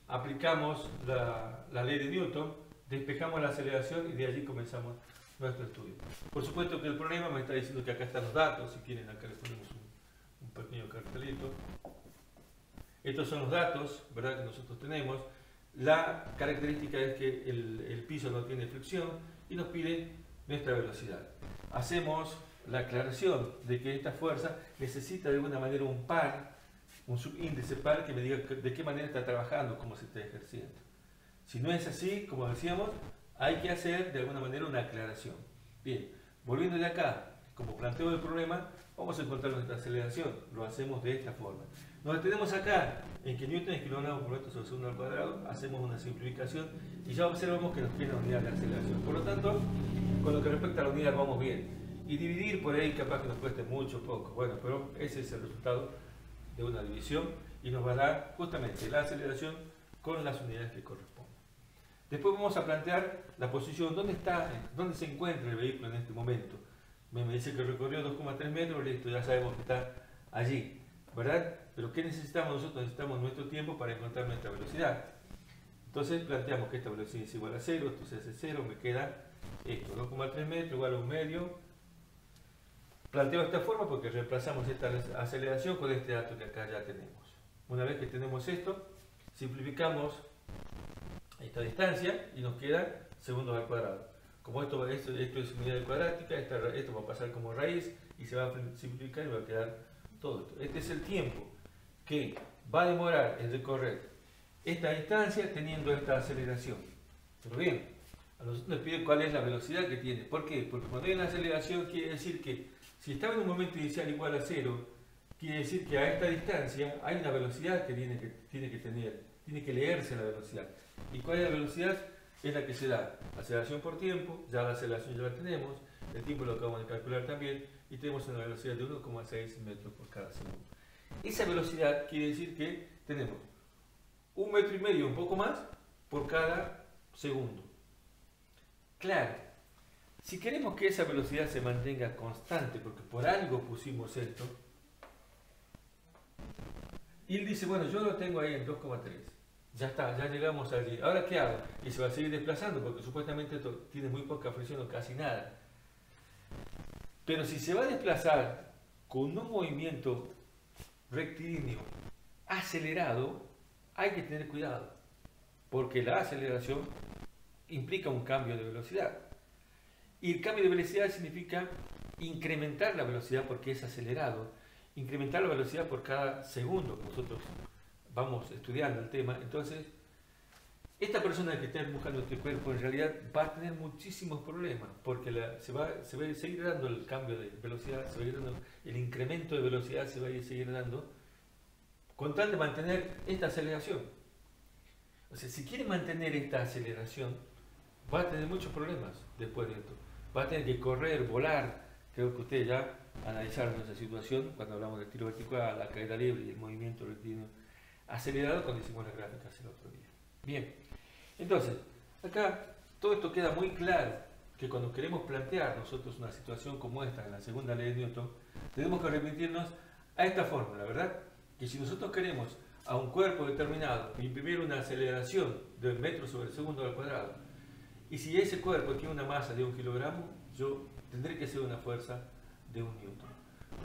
aplicamos la ley de Newton, despejamos la aceleración y de allí comenzamos nuestro estudio. Por supuesto que el problema me está diciendo que acá están los datos, si quieren acá les ponemos un pequeño cartelito. Estos son los datos, ¿verdad?, que nosotros tenemos. La característica es que el piso no tiene fricción y nos pide nuestra velocidad. Hacemos la aclaración de que esta fuerza necesita de alguna manera un par, un subíndice par que me diga de qué manera está trabajando, cómo se está ejerciendo. Si no es así, como decíamos, hay que hacer de alguna manera una aclaración. Bien, volviendo de acá, como planteo del problema, vamos a encontrar nuestra aceleración. Lo hacemos de esta forma. Nos detenemos acá en que Newton es kilogramos por metro sobre segundo al cuadrado, hacemos una simplificación y ya observamos que nos tiene una unidad de aceleración. Por lo tanto, con lo que respecta a la unidad vamos bien. Y dividir por ahí capaz que nos cueste mucho o poco. Bueno, pero ese es el resultado de una división y nos va a dar justamente la aceleración con las unidades que corresponden. Después vamos a plantear la posición, dónde se encuentra el vehículo en este momento. Me dice que recorrió 2,3 metros, listo, ya sabemos que está allí, ¿verdad? Pero ¿qué necesitamos nosotros? Necesitamos nuestro tiempo para encontrar nuestra velocidad. Entonces planteamos que esta velocidad es igual a 0, esto se hace 0, me queda esto, 2,3 metros igual a un medio. Planteo de esta forma porque reemplazamos esta aceleración con este dato que acá ya tenemos. Una vez que tenemos esto, simplificamos esta distancia y nos queda segundos al cuadrado. Como esto es unidad cuadrática, esto va a pasar como raíz y se va a simplificar y va a quedar todo esto. Este es el tiempo que va a demorar en recorrer esta distancia teniendo esta aceleración. Pero bien, a nosotros nos pide cuál es la velocidad que tiene. ¿Por qué? Porque cuando hay una aceleración quiere decir que si estaba en un momento inicial igual a 0, quiere decir que a esta distancia hay una velocidad que tiene que tener, tiene que leerse la velocidad. ¿Y cuál es la velocidad? Es la que se da aceleración por tiempo, ya la aceleración ya la tenemos, el tiempo lo acabamos de calcular también, y tenemos una velocidad de 1,6 metros por cada segundo. Esa velocidad quiere decir que tenemos 1,5 metros, un poco más, por cada segundo. Claro, si queremos que esa velocidad se mantenga constante, porque por algo pusimos esto, y él dice, bueno, yo lo tengo ahí en 2,3, ya está, ya llegamos allí, ¿ahora qué hago? Y se va a seguir desplazando, porque supuestamente esto tiene muy poca fricción o casi nada. Pero si se va a desplazar con un movimiento rectilíneo acelerado, hay que tener cuidado, porque la aceleración implica un cambio de velocidad. Y el cambio de velocidad significa incrementar la velocidad porque es acelerado, incrementar la velocidad por cada segundo que nosotros vamos estudiando el tema. Entonces, esta persona que está buscando este cuerpo en realidad va a tener muchísimos problemas porque se va a seguir dando el cambio de velocidad, se va a ir dando el incremento de velocidad, se va a seguir dando con tal de mantener esta aceleración. O sea, si quiere mantener esta aceleración, va a tener muchos problemas después de esto. Va a tener que correr, volar. Creo que ustedes ya analizaron esa situación cuando hablamos del tiro vertical, la caída libre y el movimiento rectilíneo acelerado cuando hicimos las gráficas el otro día. Bien, entonces, acá todo esto queda muy claro, que cuando queremos plantear nosotros una situación como esta en la segunda ley de Newton, tenemos que remitirnos a esta fórmula, ¿verdad? Que si nosotros queremos a un cuerpo determinado imprimir una aceleración de metros sobre segundo al cuadrado, y si ese cuerpo tiene una masa de 1 kilogramo, yo tendré que hacer una fuerza de 1 newton.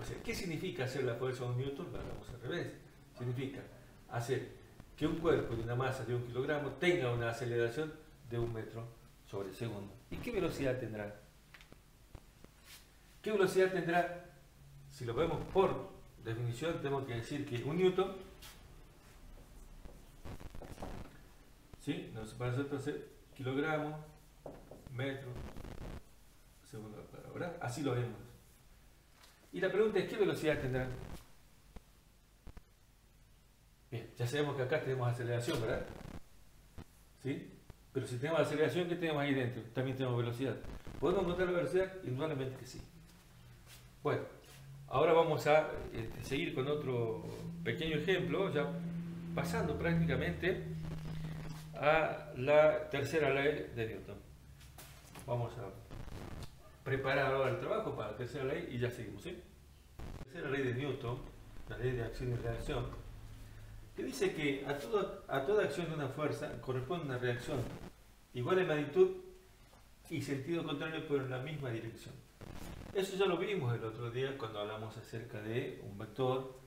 O sea, ¿qué significa hacer la fuerza de 1 newton? Lo hagamos al revés. Significa hacer que un cuerpo de una masa de 1 kilogramo tenga una aceleración de 1 metro sobre segundo. ¿Y qué velocidad tendrá? ¿Qué velocidad tendrá? Si lo vemos por definición, tenemos que decir que 1 newton, ¿sí? Para nosotros es kilogramo, metro, segundo al cuadrado, ¿verdad? Así lo vemos. Y la pregunta es, ¿qué velocidad tendrá? Bien, ya sabemos que acá tenemos aceleración, ¿verdad? ¿Sí? Pero si tenemos aceleración, ¿qué tenemos ahí dentro? También tenemos velocidad. ¿Podemos encontrar la velocidad? Indudablemente que sí. Bueno, ahora vamos a seguir con otro pequeño ejemplo, ya pasando prácticamente a la tercera ley de Newton. Vamos a preparar ahora el trabajo para la tercera ley y ya seguimos, ¿sí? La tercera ley de Newton, la ley de acción y reacción, que dice que a toda acción de una fuerza corresponde una reacción igual en magnitud y sentido contrario, pero en la misma dirección. Eso ya lo vimos el otro día cuando hablamos acerca de un vector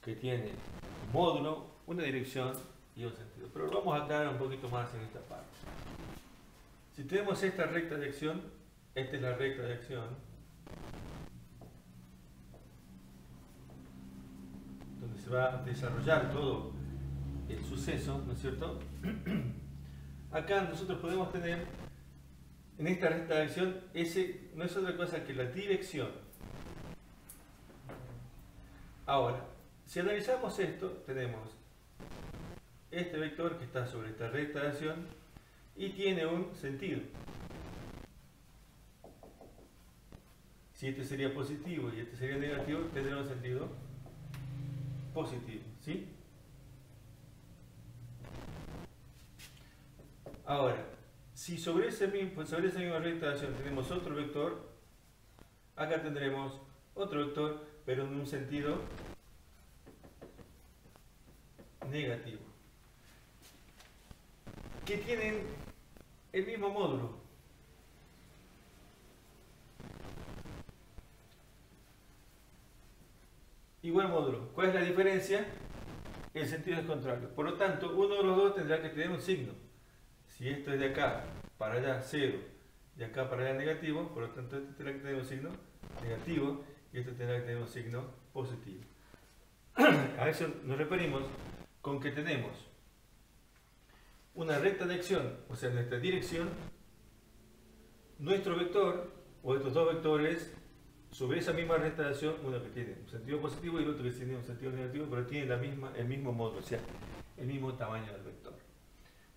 que tiene un módulo, una dirección y un sentido. Pero lo vamos a aclarar un poquito más en esta parte. Si tenemos esta recta de acción, esta es la recta de acción, donde se va a desarrollar todo el suceso, ¿no es cierto? Acá nosotros podemos tener, en esta recta de acción, ese no es otra cosa que la dirección. Ahora, si analizamos esto, tenemos este vector que está sobre esta recta de acción y tiene un sentido. Si este sería positivo y este sería negativo, tendrá un sentido positivo, ¿sí? Ahora, si sobre esa misma recta de acción tenemos otro vector, acá tendremos otro vector, pero en un sentido negativo, que tienen el mismo módulo. Igual módulo. ¿Cuál es la diferencia? El sentido es contrario. Por lo tanto, uno de los dos tendrá que tener un signo. Si esto es de acá para allá 0, de acá para allá negativo, por lo tanto este tendrá que tener un signo negativo y este tendrá que tener un signo positivo. A eso nos referimos con que tenemos una recta de acción, o sea, nuestra dirección, nuestro vector, o estos dos vectores, sobre esa misma recta de acción, uno que tiene un sentido positivo y el otro que tiene un sentido negativo, pero tiene el mismo módulo, o sea, el mismo tamaño del vector.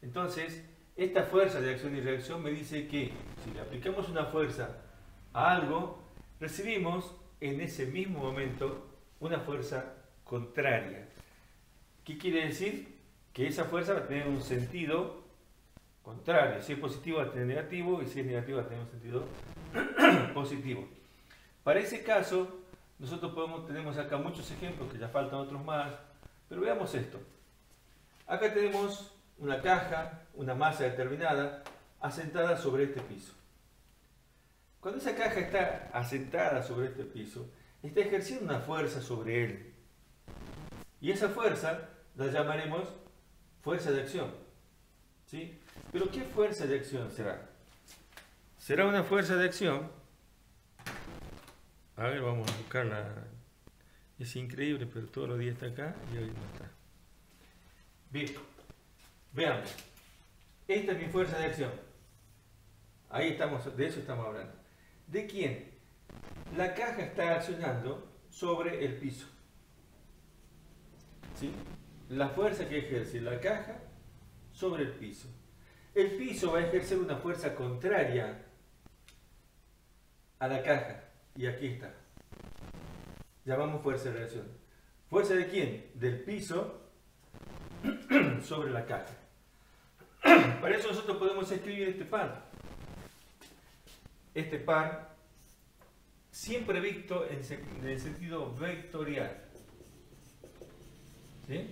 Entonces, esta fuerza de acción y reacción me dice que si le aplicamos una fuerza a algo, recibimos en ese mismo momento una fuerza contraria. ¿Qué quiere decir? Que esa fuerza va a tener un sentido contrario. Si es positivo va a tener negativo y si es negativo va a tener un sentido positivo. Para ese caso, nosotros tenemos acá muchos ejemplos, que ya faltan otros más, pero veamos esto. Acá tenemos una caja, una masa determinada, asentada sobre este piso. Cuando esa caja está asentada sobre este piso, está ejerciendo una fuerza sobre él. Y esa fuerza la llamaremos fuerza de acción. ¿Sí? Pero ¿qué fuerza de acción será? Será una fuerza de acción. A ver, vamos a buscarla. Es increíble, pero todos los días está acá y hoy no está. Bien, veamos. Esta es mi fuerza de acción. Ahí estamos, de eso estamos hablando. ¿De quién? La caja está accionando sobre el piso. ¿Sí? La fuerza que ejerce la caja sobre el piso. El piso va a ejercer una fuerza contraria a la caja. Y aquí está. Llamamos fuerza de reacción. ¿Fuerza de quién? Del piso sobre la caja. Para eso nosotros podemos escribir este par. Este par siempre visto en el sentido vectorial. ¿Sí?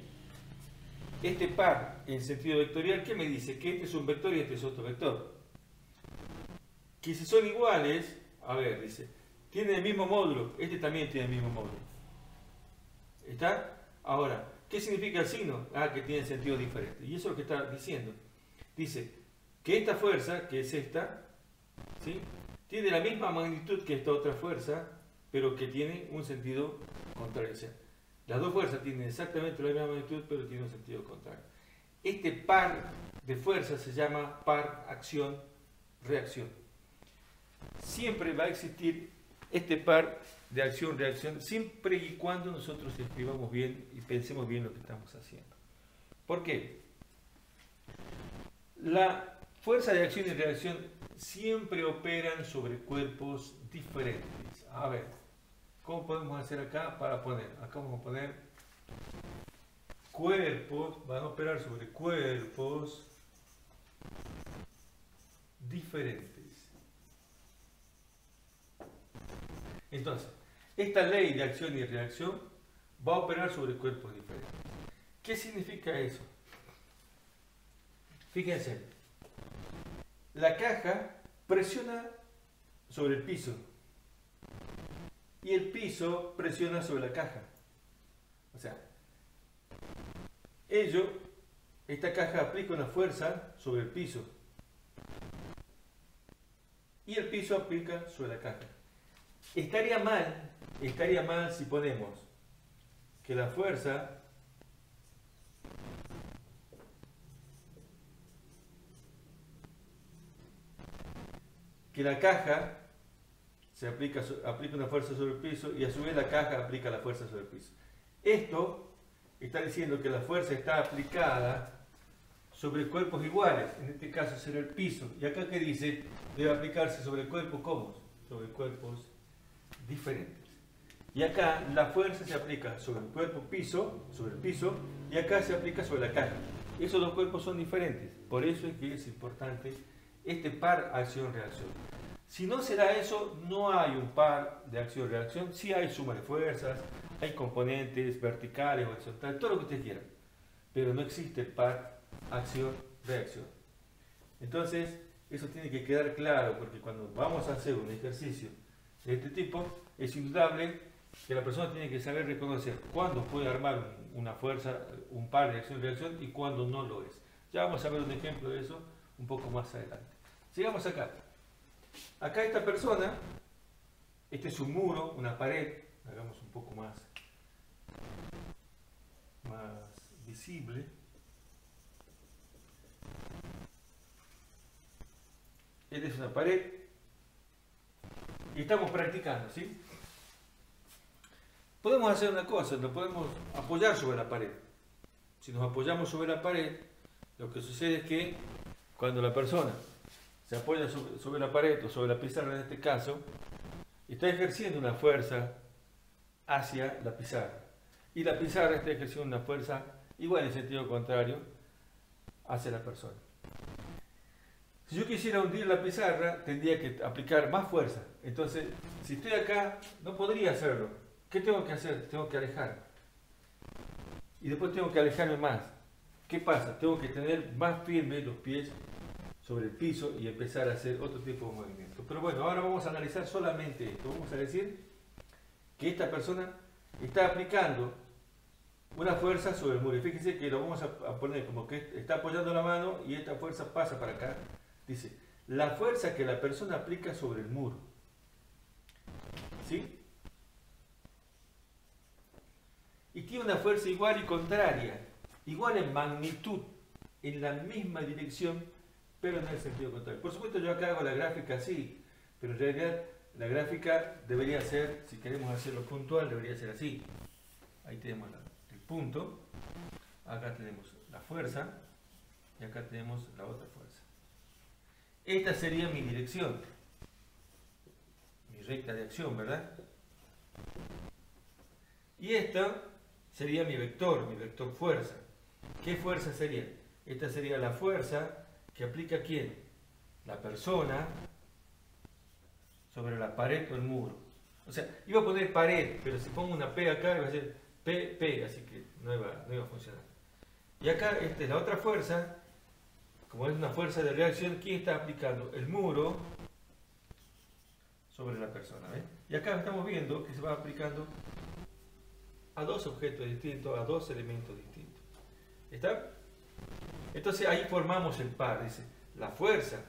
Este par en sentido vectorial, ¿qué me dice? Que este es un vector y este es otro vector. Que si son iguales, a ver, dice, tienen el mismo módulo, este también tiene el mismo módulo. ¿Está? Ahora, ¿qué significa el signo? Ah, que tiene sentido diferente. Y eso es lo que está diciendo. Dice que esta fuerza, que es esta, ¿sí?, tiene la misma magnitud que esta otra fuerza, pero que tiene un sentido contrario. O sea, las dos fuerzas tienen exactamente la misma magnitud, pero tienen un sentido contrario. Este par de fuerzas se llama par acción-reacción. Siempre va a existir este par de acción-reacción, siempre y cuando nosotros escribamos bien y pensemos bien lo que estamos haciendo. ¿Por qué? La fuerza de acción y reacción siempre operan sobre cuerpos diferentes. A ver, ¿cómo podemos hacer acá para poner? Acá vamos a poner cuerpos, van a operar sobre cuerpos diferentes. Entonces, esta ley de acción y reacción va a operar sobre cuerpos diferentes. ¿Qué significa eso? Fíjense, la caja presiona sobre el piso y el piso presiona sobre la caja. O sea, esta caja aplica una fuerza sobre el piso y el piso aplica sobre la caja. Estaría mal si ponemos que la fuerza que la caja se aplica una fuerza sobre el piso y a su vez la caja aplica la fuerza sobre el piso. Esto está diciendo que la fuerza está aplicada sobre cuerpos iguales, en este caso será el piso. Y acá que dice, debe aplicarse sobre cuerpos ¿cómo? Sobre cuerpos diferentes. Y acá la fuerza se aplica sobre el cuerpo piso, sobre el piso, y acá se aplica sobre la caja. Esos dos cuerpos son diferentes, por eso es que es importante este par acción-reacción. Si no se da eso, no hay un par de acción-reacción. Sí hay suma de fuerzas, hay componentes verticales, horizontales, todo lo que ustedes quieran, pero no existe par acción-reacción. Entonces, eso tiene que quedar claro, porque cuando vamos a hacer un ejercicio de este tipo, es indudable que la persona tiene que saber reconocer cuándo puede armar una fuerza, un par de acción-reacción y cuándo no lo es. Ya vamos a ver un ejemplo de eso un poco más adelante. Sigamos acá. Acá esta persona, este es un muro, una pared, hagamos un poco más visible. Esta es una pared y estamos practicando, ¿sí? Podemos hacer una cosa, nos podemos apoyar sobre la pared. Si nos apoyamos sobre la pared, lo que sucede es que cuando la persona se apoya sobre la pared o sobre la pizarra en este caso, está ejerciendo una fuerza hacia la pizarra. Y la pizarra está ejerciendo una fuerza igual en sentido contrario hacia la persona. Si yo quisiera hundir la pizarra, tendría que aplicar más fuerza. Entonces, si estoy acá, no podría hacerlo. ¿Qué tengo que hacer? Tengo que alejar. Y después tengo que alejarme más. ¿Qué pasa? Tengo que tener más firmes los pies sobre el piso y empezar a hacer otro tipo de movimiento. Pero bueno, ahora vamos a analizar solamente esto. Vamos a decir que esta persona está aplicando una fuerza sobre el muro. Y fíjense que lo vamos a poner como que está apoyando la mano y esta fuerza pasa para acá. Dice, la fuerza que la persona aplica sobre el muro. ¿Sí? Y tiene una fuerza igual y contraria, igual en magnitud, en la misma dirección, pero en el sentido contrario. Por supuesto yo acá hago la gráfica así, pero en realidad la gráfica debería ser, si queremos hacerlo puntual, debería ser así. Ahí tenemos el punto, acá tenemos la fuerza y acá tenemos la otra fuerza. Esta sería mi dirección, mi recta de acción, ¿verdad? Y esta sería mi vector fuerza. ¿Qué fuerza sería? Esta sería la fuerza que aplica ¿quién? La persona sobre la pared o el muro. O sea, iba a poner pared, pero si pongo una P acá iba a ser P, así que no iba a funcionar. Y acá esta es la otra fuerza, como es una fuerza de reacción, ¿quién está aplicando? El muro sobre la persona. ¿Ven? Y acá estamos viendo que se va aplicando a dos objetos distintos, a dos elementos distintos. ¿Está? Entonces ahí formamos el par. Dice, la fuerza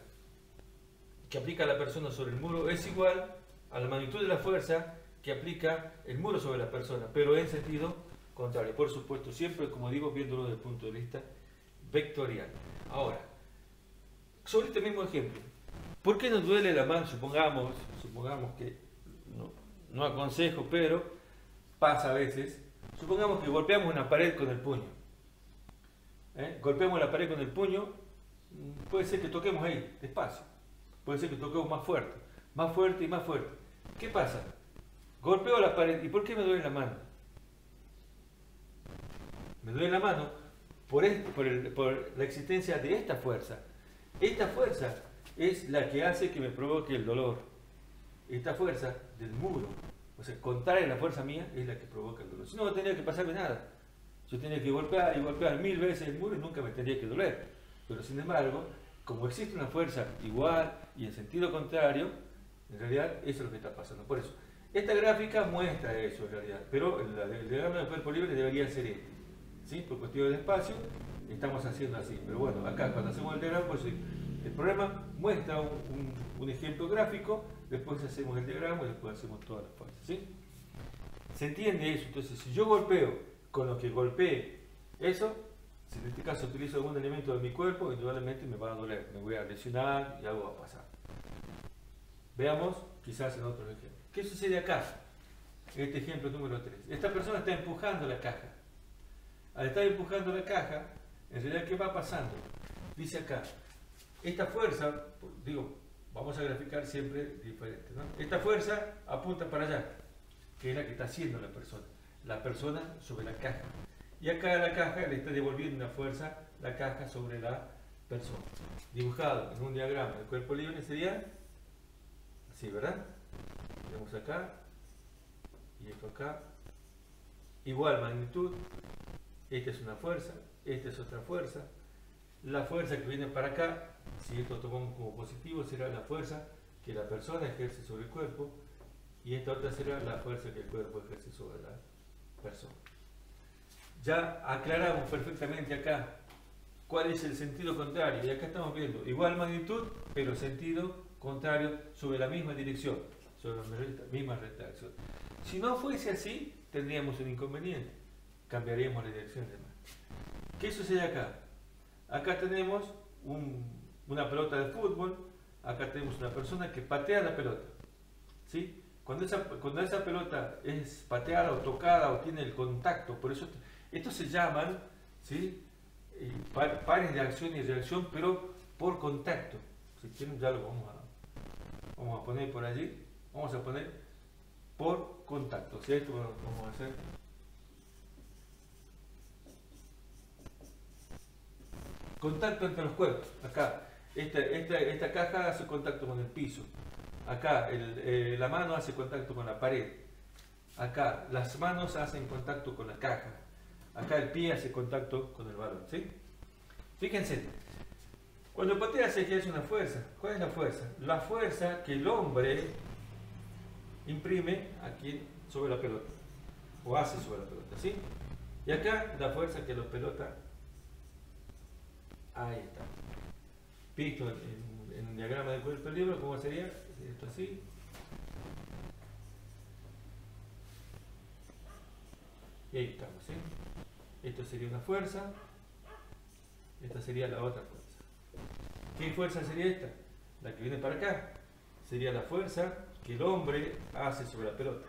que aplica la persona sobre el muro es igual a la magnitud de la fuerza que aplica el muro sobre la persona, pero en sentido contrario. Por supuesto, siempre, como digo, viéndolo desde el punto de vista vectorial. Ahora, sobre este mismo ejemplo, ¿por qué nos duele la mano? Supongamos que no aconsejo, pero pasa a veces. Supongamos que golpeamos una pared con el puño. Golpeamos la pared con el puño, puede ser que toquemos ahí, despacio. Puede ser que toquemos más fuerte y más fuerte. ¿Qué pasa? Golpeo la pared, ¿y por qué me duele la mano? Me duele la mano por la existencia de esta fuerza. Esta fuerza es la que hace que me provoque el dolor. Esta fuerza del muro, o sea, contraria a la fuerza mía, es la que provoca el dolor. Si no, no tendría que pasarme nada. Yo tenía que golpear y golpear 1000 veces el muro y nunca me tendría que doler. Pero sin embargo, como existe una fuerza igual y en sentido contrario, en realidad eso es lo que está pasando. Por eso, esta gráfica muestra eso en realidad, pero el diagrama del cuerpo libre debería ser este. ¿Sí? Por cuestión de espacio, estamos haciendo así. Pero bueno, acá cuando hacemos el diagrama, pues el programa muestra un ejemplo gráfico, después hacemos el diagrama y después hacemos todas las partes. ¿Sí? ¿Se entiende eso? Entonces, si yo golpeo con lo que golpeé eso, si en este caso utilizo algún elemento de mi cuerpo, indudablemente me va a doler, me voy a lesionar y algo va a pasar. Veamos quizás en otros ejemplos. ¿Qué sucede acá? Este ejemplo número 3. Esta persona está empujando la caja. Al estar empujando la caja, en realidad, ¿qué va pasando? Dice acá, esta fuerza, digo, vamos a graficar siempre diferente, ¿no? Esta fuerza apunta para allá, que es la que está haciendo la persona sobre la caja. Y acá la caja le está devolviendo una fuerza, la caja sobre la persona. Dibujado en un diagrama del cuerpo libre sería así, ¿verdad? Tenemos acá y esto acá. Igual magnitud. Esta es una fuerza, esta es otra fuerza. La fuerza que viene para acá, si esto lo tomamos como positivo, será la fuerza que la persona ejerce sobre el cuerpo, y esta otra será la fuerza que el cuerpo ejerce sobre la persona. Ya aclaramos perfectamente acá cuál es el sentido contrario, y acá estamos viendo igual magnitud, pero sentido contrario sobre la misma dirección, sobre la misma recta de acción. Si no fuese así, tendríamos un inconveniente, cambiaríamos la dirección de mano. ¿Qué sucede acá? Acá tenemos una pelota de fútbol, acá tenemos una persona que patea la pelota. ¿Sí? Cuando esa pelota es pateada o tocada o tiene el contacto, por eso estos se llaman, ¿sí?, pares de acción y reacción, pero por contacto. Si quieren ya lo vamos a poner por allí, vamos a poner por contacto. ¿Sí? Esto vamos a hacer. Contacto entre los cuerpos. Acá, Esta caja hace contacto con el piso. Acá la mano hace contacto con la pared. Acá las manos hacen contacto con la caja. Acá el pie hace contacto con el balón. ¿Sí? Fíjense, cuando patea se ejerce una fuerza. ¿Cuál es la fuerza? La fuerza que el hombre imprime aquí sobre la pelota. O hace sobre la pelota. ¿Sí? Y acá la fuerza que la pelota. Ahí está. Visto en el diagrama del cuerpo del libro, ¿cómo sería? Esto así. Y ahí estamos, ¿sí? Esto sería una fuerza. Esta sería la otra fuerza. ¿Qué fuerza sería esta? La que viene para acá. Sería la fuerza que el hombre hace sobre la pelota.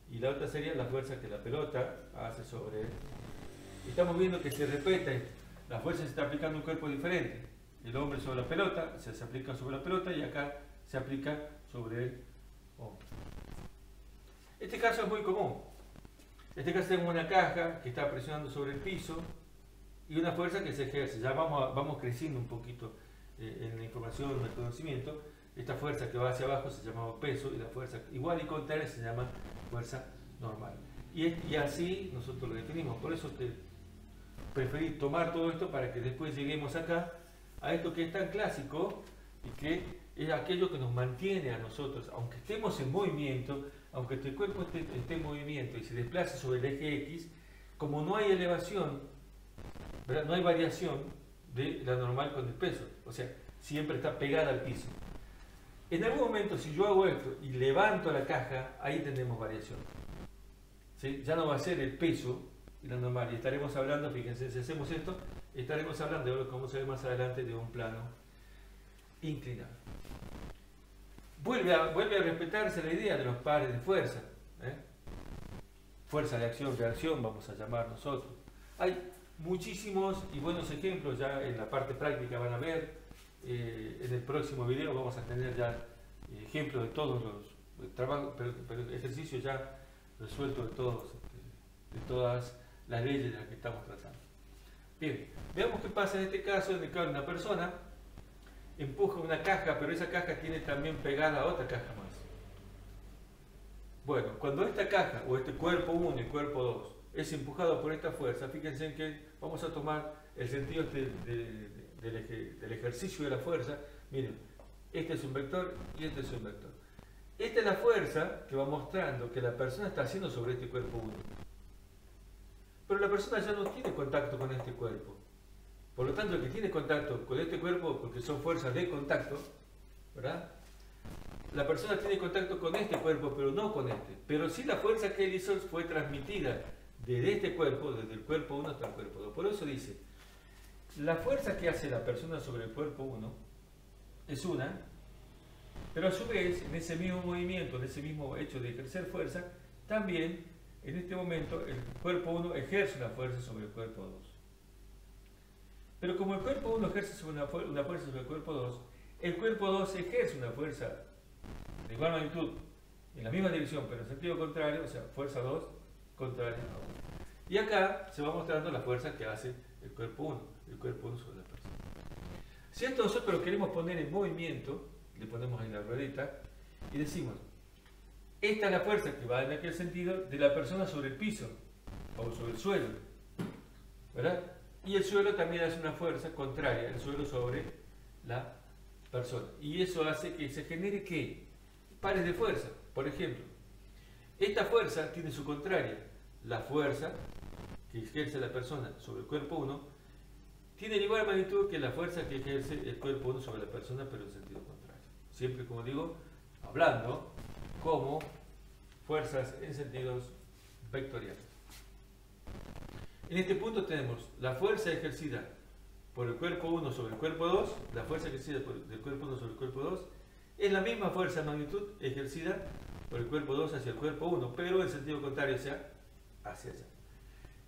Y la otra sería la fuerza que la pelota hace sobre él. Estamos viendo que se repite. La fuerza se está aplicando a un cuerpo diferente. El hombre sobre la pelota, se aplica sobre la pelota y acá se aplica sobre el hombre. Este caso es muy común. Este caso tenemos una caja que está presionando sobre el piso y una fuerza que se ejerce. Ya vamos creciendo un poquito en la información, en el conocimiento. Esta fuerza que va hacia abajo se llama peso y la fuerza igual y contraria se llama fuerza normal. Y así nosotros lo definimos. Por eso que preferí tomar todo esto para que después lleguemos acá a esto que es tan clásico y que es aquello que nos mantiene a nosotros, aunque estemos en movimiento, aunque este cuerpo esté en movimiento y se desplace sobre el eje X, como no hay elevación, ¿verdad? No hay variación de la normal con el peso, o sea, siempre está pegada al piso. En algún momento, si yo hago esto y levanto la caja, ahí tendremos variación. ¿Sí? Ya no va a ser el peso y la normal, y estaremos hablando, fíjense, si hacemos esto, estaremos hablando, como se ve más adelante, de un plano inclinado. Vuelve a respetarse la idea de los pares de fuerza. Fuerza de acción-reacción, vamos a llamar nosotros. Hay muchísimos y buenos ejemplos, ya en la parte práctica van a ver. En el próximo video vamos a tener ya ejemplos de todos los trabajos, pero ejercicios ya resueltos de todas las leyes de las que estamos tratando. Bien, veamos qué pasa en este caso, en el caso de una persona empuja una caja, pero esa caja tiene también pegada otra caja más. Bueno, cuando esta caja, o este cuerpo 1 y cuerpo 2, es empujado por esta fuerza, fíjense en que vamos a tomar el sentido del ejercicio de la fuerza. Miren, este es un vector y este es un vector. Esta es la fuerza que va mostrando que la persona está haciendo sobre este cuerpo 1. Pero la persona ya no tiene contacto con este cuerpo. Por lo tanto, el que tiene contacto con este cuerpo, porque son fuerzas de contacto, ¿verdad? La persona tiene contacto con este cuerpo, pero no con este. Pero sí la fuerza que él hizo fue transmitida desde este cuerpo, desde el cuerpo 1 hasta el cuerpo 2. Por eso dice, la fuerza que hace la persona sobre el cuerpo 1 es una, pero a su vez, en ese mismo movimiento, en ese mismo hecho de ejercer fuerza, también en este momento el cuerpo 1 ejerce una fuerza sobre el cuerpo 2. Pero como el cuerpo 1 ejerce una fuerza sobre el cuerpo 2, el cuerpo 2 ejerce una fuerza de igual magnitud, en la misma dirección, pero en sentido contrario, o sea, fuerza 2 contraria a 1. Y acá se va mostrando la fuerza que hace el cuerpo 1 sobre la persona. Si esto nosotros lo queremos poner en movimiento, le ponemos en la ruedita y decimos, esta es la fuerza que va en aquel sentido de la persona sobre el piso o sobre el suelo, ¿verdad? Y el suelo también hace una fuerza contraria, el suelo sobre la persona. Y eso hace que se genere, ¿qué? Pares de fuerza. Por ejemplo, esta fuerza tiene su contraria. La fuerza que ejerce la persona sobre el cuerpo 1 tiene la igual magnitud que la fuerza que ejerce el cuerpo 1 sobre la persona, pero en sentido contrario. Siempre, como digo, hablando como fuerzas en sentidos vectoriales. En este punto tenemos la fuerza ejercida por el cuerpo 1 sobre el cuerpo 2, la fuerza ejercida del cuerpo 1 sobre el cuerpo 2, es la misma fuerza de magnitud ejercida por el cuerpo 2 hacia el cuerpo 1, pero en sentido contrario, o sea, hacia allá.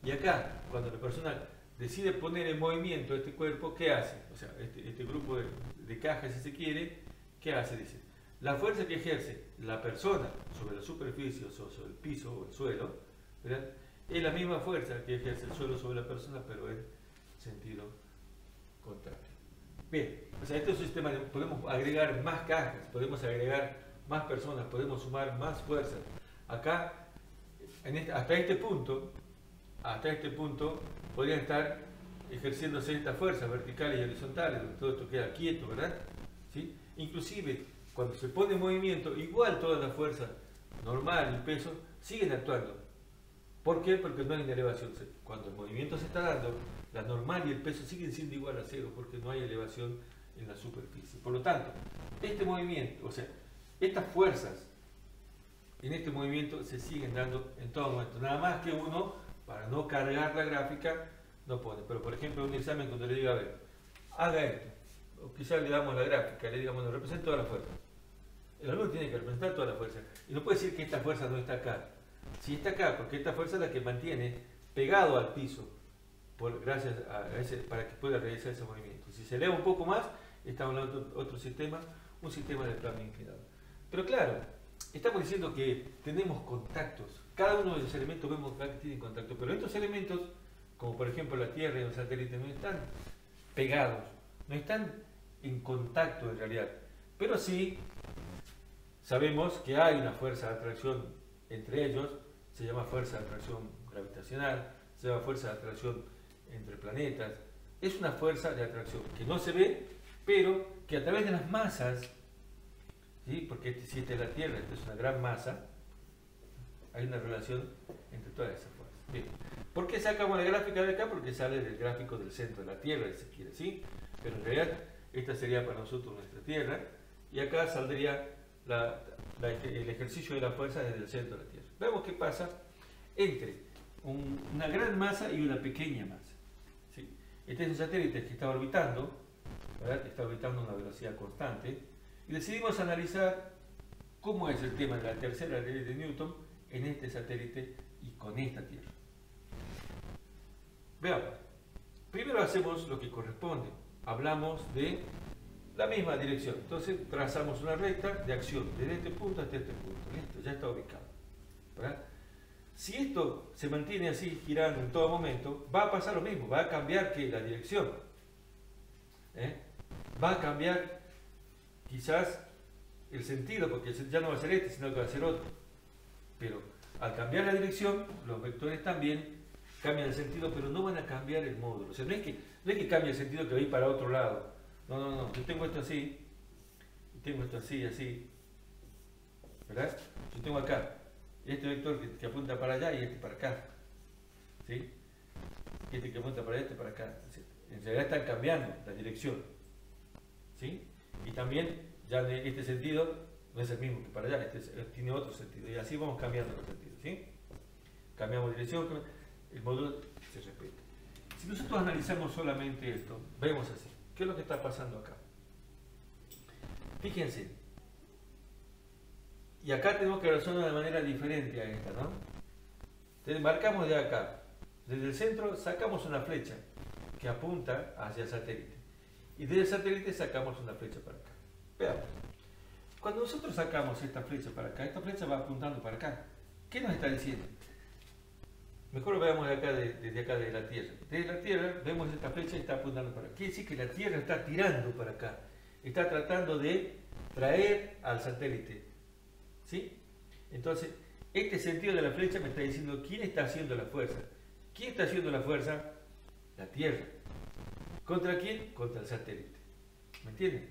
Y acá, cuando la persona decide poner en movimiento este cuerpo, ¿qué hace? O sea, este grupo de cajas, si se quiere, ¿qué hace? Dice, la fuerza que ejerce la persona sobre la superficie, o sobre el piso o el suelo, ¿verdad? Es la misma fuerza que ejerce el suelo sobre la persona, pero en sentido contrario. Bien, o sea, este es un sistema de, podemos agregar más cajas, podemos agregar más personas, podemos sumar más fuerzas. Acá, hasta este punto, podrían estar ejerciéndose estas fuerzas verticales y horizontales, donde todo esto queda quieto, ¿verdad? ¿Sí? Inclusive, cuando se pone en movimiento, igual todas las fuerzas normal y peso siguen actuando. ¿Por qué? Porque no hay una elevación. Cuando el movimiento se está dando, la normal y el peso siguen siendo igual a cero, porque no hay elevación en la superficie. Por lo tanto, este movimiento, o sea, estas fuerzas en este movimiento se siguen dando en todo momento. Nada más que uno, para no cargar la gráfica, no pone. Pero por ejemplo, en un examen cuando le diga, a ver, haga esto, o quizás le damos la gráfica, le digamos, bueno, representa toda la fuerza. El alumno tiene que representar toda la fuerza. Y no puede decir que esta fuerza no está acá. Sí está acá, porque esta fuerza es la que mantiene pegado al piso, gracias a ese, para que pueda realizar ese movimiento. Si se eleva un poco más, estamos hablando de otro sistema, un sistema de plano inclinado. Pero claro, estamos diciendo que tenemos contactos. Cada uno de los elementos vemos que tienen contacto, pero estos elementos, como por ejemplo la Tierra y los satélites, no están pegados, no están en contacto en realidad. Pero sí sabemos que hay una fuerza de atracción entre ellos, se llama fuerza de atracción gravitacional, se llama fuerza de atracción entre planetas. Es una fuerza de atracción que no se ve, pero que a través de las masas, ¿sí? Porque si esta es la Tierra, esta es una gran masa, hay una relación entre todas esas fuerzas. Bien. ¿Por qué sacamos la gráfica de acá? Porque sale del gráfico del centro de la Tierra, si se quiere, ¿sí? Pero en realidad esta sería para nosotros nuestra Tierra, y acá saldría el ejercicio de la fuerza desde el centro de la Tierra. Veamos qué pasa entre una gran masa y una pequeña masa. ¿Sí? Este es un satélite que está orbitando, ¿verdad? Está orbitando a una velocidad constante, y decidimos analizar cómo es el tema de la tercera ley de Newton en este satélite y con esta Tierra. Veamos. Primero hacemos lo que corresponde. Hablamos de la misma dirección. Entonces trazamos una recta de acción desde este punto hasta este punto. Listo, ya está ubicado. ¿Verdad? Si esto se mantiene así girando en todo momento, va a pasar lo mismo, va a cambiar la dirección. Va a cambiar quizás el sentido, porque ya no va a ser este, sino que va a ser otro. Pero al cambiar la dirección, los vectores también cambian el sentido, pero no van a cambiar el módulo. O sea, no es que cambie el sentido que va a ir para otro lado. No. Yo tengo esto así, y tengo esto así, así. ¿Verdad? Yo tengo acá este vector que apunta para allá y este para acá. ¿Sí? Este que apunta para allá, este para acá. En realidad están cambiando la dirección. ¿Sí? Y también, ya en este sentido, no es el mismo que para allá, tiene otro sentido. Y así vamos cambiando los sentidos. ¿Sí? Cambiamos dirección, el módulo se respeta. Si nosotros analizamos solamente esto, vemos así. ¿Qué es lo que está pasando acá? Fíjense. Y acá tenemos que resolver de una manera diferente a esta, ¿no? Entonces marcamos de acá. Desde el centro sacamos una flecha que apunta hacia el satélite. Y desde el satélite sacamos una flecha para acá. Veamos. Cuando nosotros sacamos esta flecha para acá, esta flecha va apuntando para acá. ¿Qué nos está diciendo? Mejor lo veamos de acá, desde acá de la Tierra. Desde la Tierra vemos esta flecha y está apuntando para acá. Quiere decir que la Tierra está tirando para acá. Está tratando de traer al satélite. ¿Sí? Entonces, este sentido de la flecha me está diciendo quién está haciendo la fuerza. ¿Quién está haciendo la fuerza? La Tierra. ¿Contra quién? Contra el satélite. ¿Me entienden?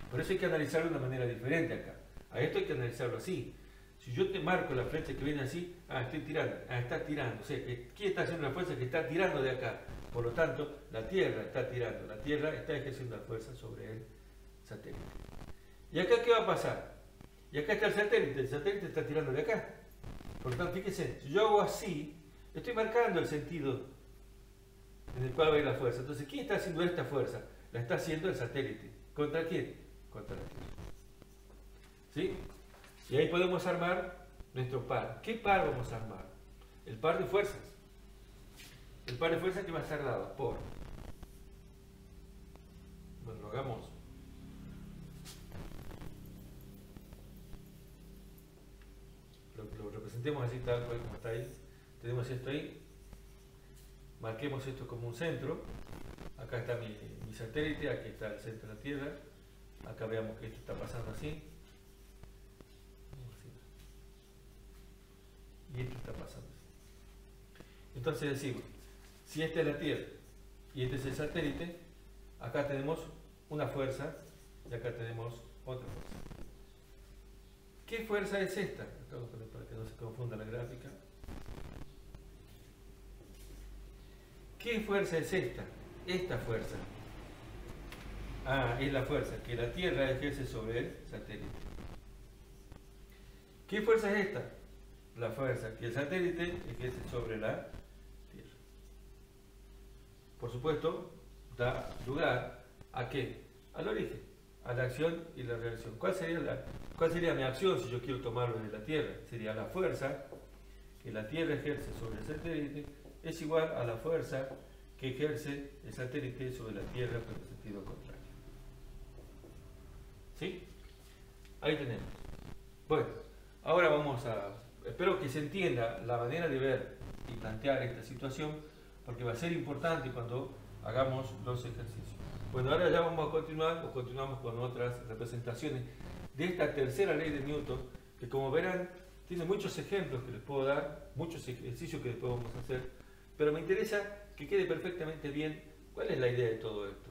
Por eso hay que analizarlo de una manera diferente acá. A esto hay que analizarlo así. Si yo te marco la flecha que viene así, estoy tirando, está tirando. O sea, ¿quién está haciendo la fuerza? Que está tirando de acá. Por lo tanto, la Tierra está tirando. La Tierra está ejerciendo la fuerza sobre el satélite. ¿Y acá qué va a pasar? Y acá está el satélite está tirando de acá. Por lo tanto, fíjense, si yo hago así, estoy marcando el sentido en el cual va a ir la fuerza. Entonces, ¿quién está haciendo esta fuerza? La está haciendo el satélite. ¿Contra quién? Contra la Tierra. ¿Sí? Y ahí podemos armar nuestro par. ¿Qué par vamos a armar? El par de fuerzas. El par de fuerzas que va a estar dado por... Bueno, lo hagamos. Lo representemos así tal cual como está ahí. Tenemos esto ahí. Marquemos esto como un centro. Acá está mi satélite, aquí está el centro de la Tierra. Acá veamos que esto está pasando así. Y esto está pasando así. Entonces decimos, si esta es la Tierra y este es el satélite, acá tenemos una fuerza y acá tenemos otra fuerza. ¿Qué fuerza es esta? Acá voy a poner para que no se confunda la gráfica. ¿Qué fuerza es esta? Esta fuerza. Es la fuerza que la Tierra ejerce sobre el satélite. ¿Qué fuerza es esta? La fuerza que el satélite ejerce sobre la Tierra. Por supuesto, da lugar ¿a qué? Al origen, a la acción y la reacción. ¿Cuál sería mi acción si yo quiero tomarlo de la Tierra? Sería la fuerza que la Tierra ejerce sobre el satélite es igual a la fuerza que ejerce el satélite sobre la Tierra pero en sentido contrario. ¿Sí? Ahí tenemos. Bueno, ahora espero que se entienda la manera de ver y plantear esta situación, porque va a ser importante cuando hagamos los ejercicios. Bueno, ahora ya vamos a continuamos con otras representaciones de esta tercera ley de Newton, que como verán, tiene muchos ejemplos que les puedo dar, muchos ejercicios que después vamos a hacer, pero me interesa que quede perfectamente bien cuál es la idea de todo esto.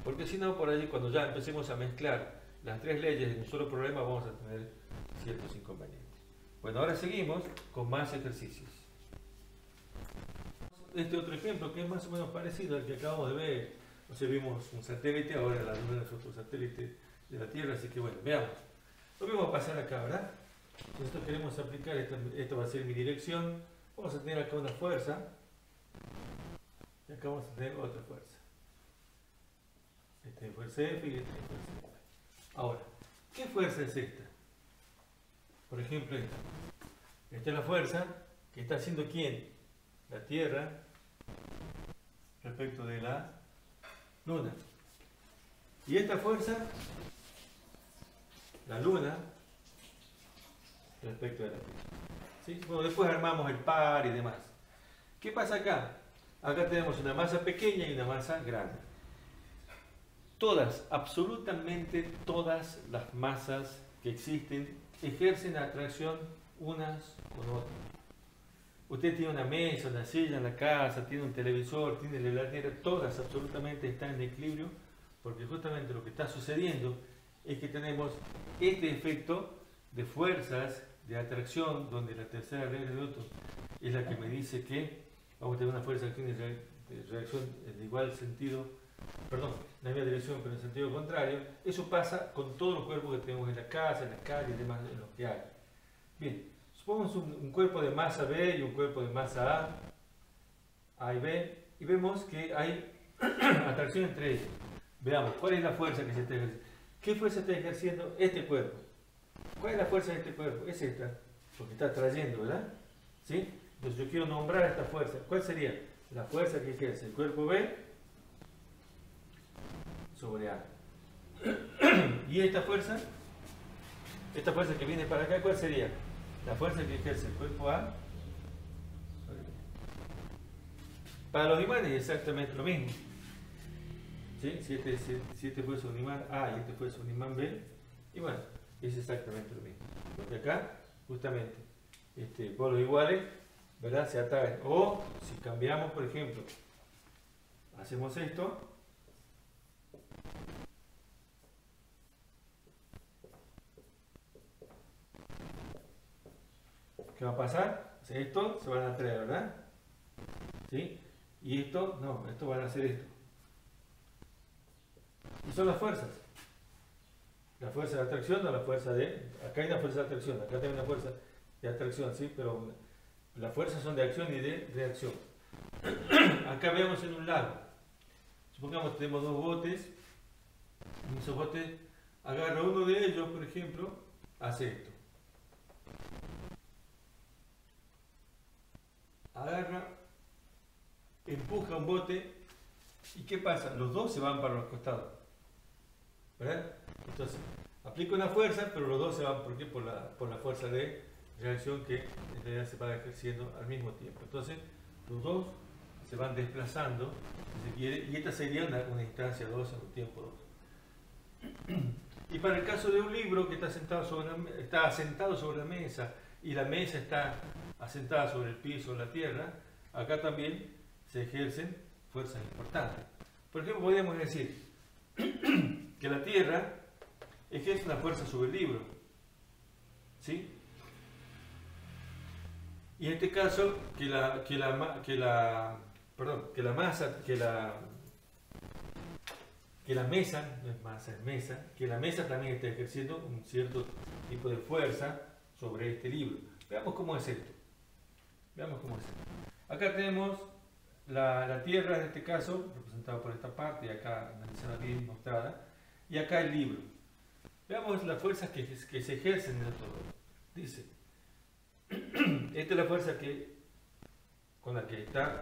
Porque si no, por allí, cuando ya empecemos a mezclar las tres leyes en un solo problema, vamos a tener ciertos inconvenientes. Bueno, ahora seguimos con más ejercicios. Este otro ejemplo que es más o menos parecido al que acabamos de ver. O sea, vimos un satélite, ahora la Luna es otro satélite de la Tierra, así que bueno, veamos. Lo vamos a pasar acá, ¿verdad? Si nosotros queremos aplicar, esto va a ser mi dirección, vamos a tener acá una fuerza, y acá vamos a tener otra fuerza. Esta es fuerza F y esta es fuerza F. Ahora, ¿qué fuerza es esta? Por ejemplo, esta. Esta es la fuerza que está haciendo ¿quién? La Tierra respecto de la Luna. Y esta fuerza, la Luna respecto de la Tierra. ¿Sí? Bueno, después armamos el par y demás. ¿Qué pasa acá? Acá tenemos una masa pequeña y una masa grande. Todas, absolutamente todas las masas que existen ejercen atracción unas con otras. Usted tiene una mesa, una silla en la casa, tiene un televisor, tiene la heladera, todas absolutamente están en equilibrio, porque justamente lo que está sucediendo es que tenemos este efecto de fuerzas de atracción, donde la tercera ley de Newton es la que me dice que vamos a tener una fuerza que tiene reacción en igual sentido, perdón, en la misma dirección pero en sentido contrario. Eso pasa con todos los cuerpos que tenemos en la casa, en la calle y demás, en los que hay. Bien. Supongamos un cuerpo de masa B y un cuerpo de masa A y B, y vemos que hay atracción entre ellos. Veamos, ¿cuál es la fuerza que se está ejerciendo? ¿Qué fuerza está ejerciendo este cuerpo? ¿Cuál es la fuerza de este cuerpo? Es esta, porque está atrayendo, ¿verdad? ¿Sí? Entonces yo quiero nombrar esta fuerza. ¿Cuál sería? La fuerza que ejerce el cuerpo B sobre A. ¿Y esta fuerza que viene para acá, cuál sería? La fuerza que ejerce el cuerpo A sobre B. Para los imanes es exactamente lo mismo. ¿Sí? Si este fuese un imán A y este fuese un imán B, y bueno, es exactamente lo mismo. Porque acá, justamente, polos iguales, ¿verdad? Se atraen. O si cambiamos, por ejemplo, hacemos esto. ¿Qué va a pasar? O sea, esto se van a atraer, ¿verdad? ¿Sí? Y esto, no, esto van a hacer esto. Y son las fuerzas. La fuerza de atracción o la fuerza de... Acá hay una fuerza de atracción, acá hay una fuerza de atracción, ¿sí? Pero las fuerzas son de acción y de reacción. Acá veamos en un lago. Supongamos que tenemos dos botes. En esos botes agarra uno de ellos, por ejemplo, hace esto. Agarra, empuja un bote y ¿qué pasa? Los dos se van para los costados, ¿verdad? Entonces, aplica una fuerza, pero los dos se van, ¿por qué? Por la fuerza de reacción que en realidad se va ejerciendo al mismo tiempo. Entonces, los dos se van desplazando, si se quiere, y esta sería una instancia 2 en un tiempo 2. Y para el caso de un libro que está asentado sobre la mesa y la mesa está asentada sobre el piso o la tierra, acá también se ejercen fuerzas importantes. Por ejemplo, podríamos decir que la tierra ejerce una fuerza sobre el libro, ¿sí? Y en este caso, que la mesa, no es masa, es mesa, que la mesa también está ejerciendo un cierto tipo de fuerza sobre este libro. Veamos cómo es esto. Veamos cómo es esto. Acá tenemos la tierra, en este caso, representada por esta parte, y acá analizada bien mostrada, y acá el libro. Veamos las fuerzas que se ejercen en esto. Dice, esta es la fuerza con la que está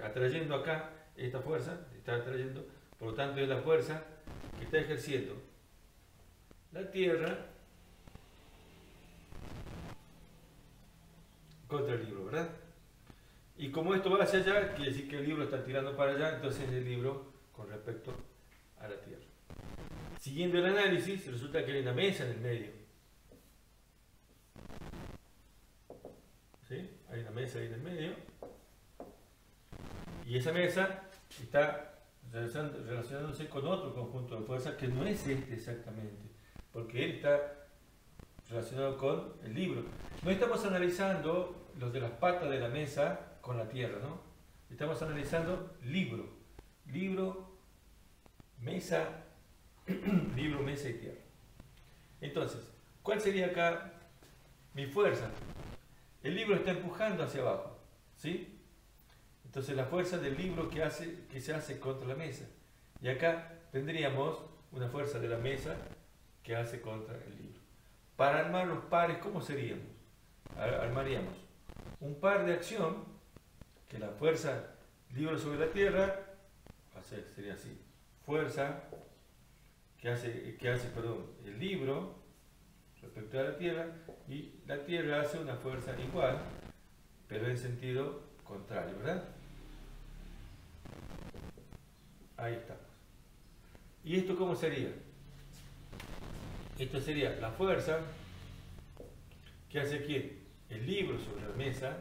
atrayendo acá, esta fuerza, está atrayendo, por lo tanto es la fuerza que está ejerciendo la tierra contra el libro, ¿verdad? Y como esto va hacia allá, quiere decir que el libro está tirando para allá, entonces el libro con respecto a la tierra. Siguiendo el análisis, resulta que hay una mesa en el medio. ¿Sí? Hay una mesa ahí en el medio. Y esa mesa está relacionándose con otro conjunto de fuerzas que no es este exactamente, porque él está relacionado con el libro. No estamos analizando los de las patas de la mesa con la tierra, ¿no? Estamos analizando libro, mesa, libro, mesa y tierra. Entonces, ¿cuál sería acá mi fuerza? El libro está empujando hacia abajo, ¿sí? Entonces la fuerza del libro que se hace contra la mesa. Y acá tendríamos una fuerza de la mesa que hace contra el libro. Para armar los pares, ¿cómo seríamos? Armaríamos un par de acción, que la fuerza libro sobre la tierra, sería así, fuerza que hace el libro respecto a la tierra, y la tierra hace una fuerza igual, pero en sentido contrario, ¿verdad? Ahí estamos. ¿Y esto cómo sería? Esto sería la fuerza que hace aquí el libro sobre la mesa,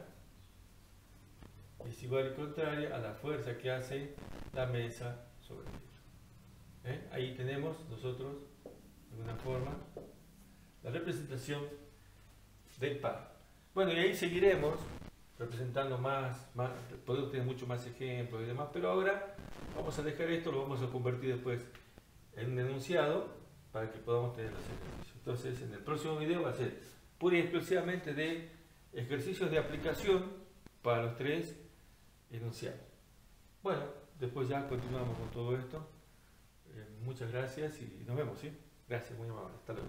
es igual y contraria a la fuerza que hace la mesa sobre el libro. Ahí tenemos nosotros, de alguna forma, la representación del par. Bueno, y ahí seguiremos representando más, podemos tener mucho más ejemplos y demás, pero ahora vamos a dejar esto, lo vamos a convertir después en un enunciado para que podamos tener los ejercicios. Entonces, en el próximo video va a ser pura y exclusivamente de ejercicios de aplicación para los 3 enunciados. Bueno, después ya continuamos con todo esto. Muchas gracias y nos vemos, ¿sí? Gracias, muy amable. Hasta luego.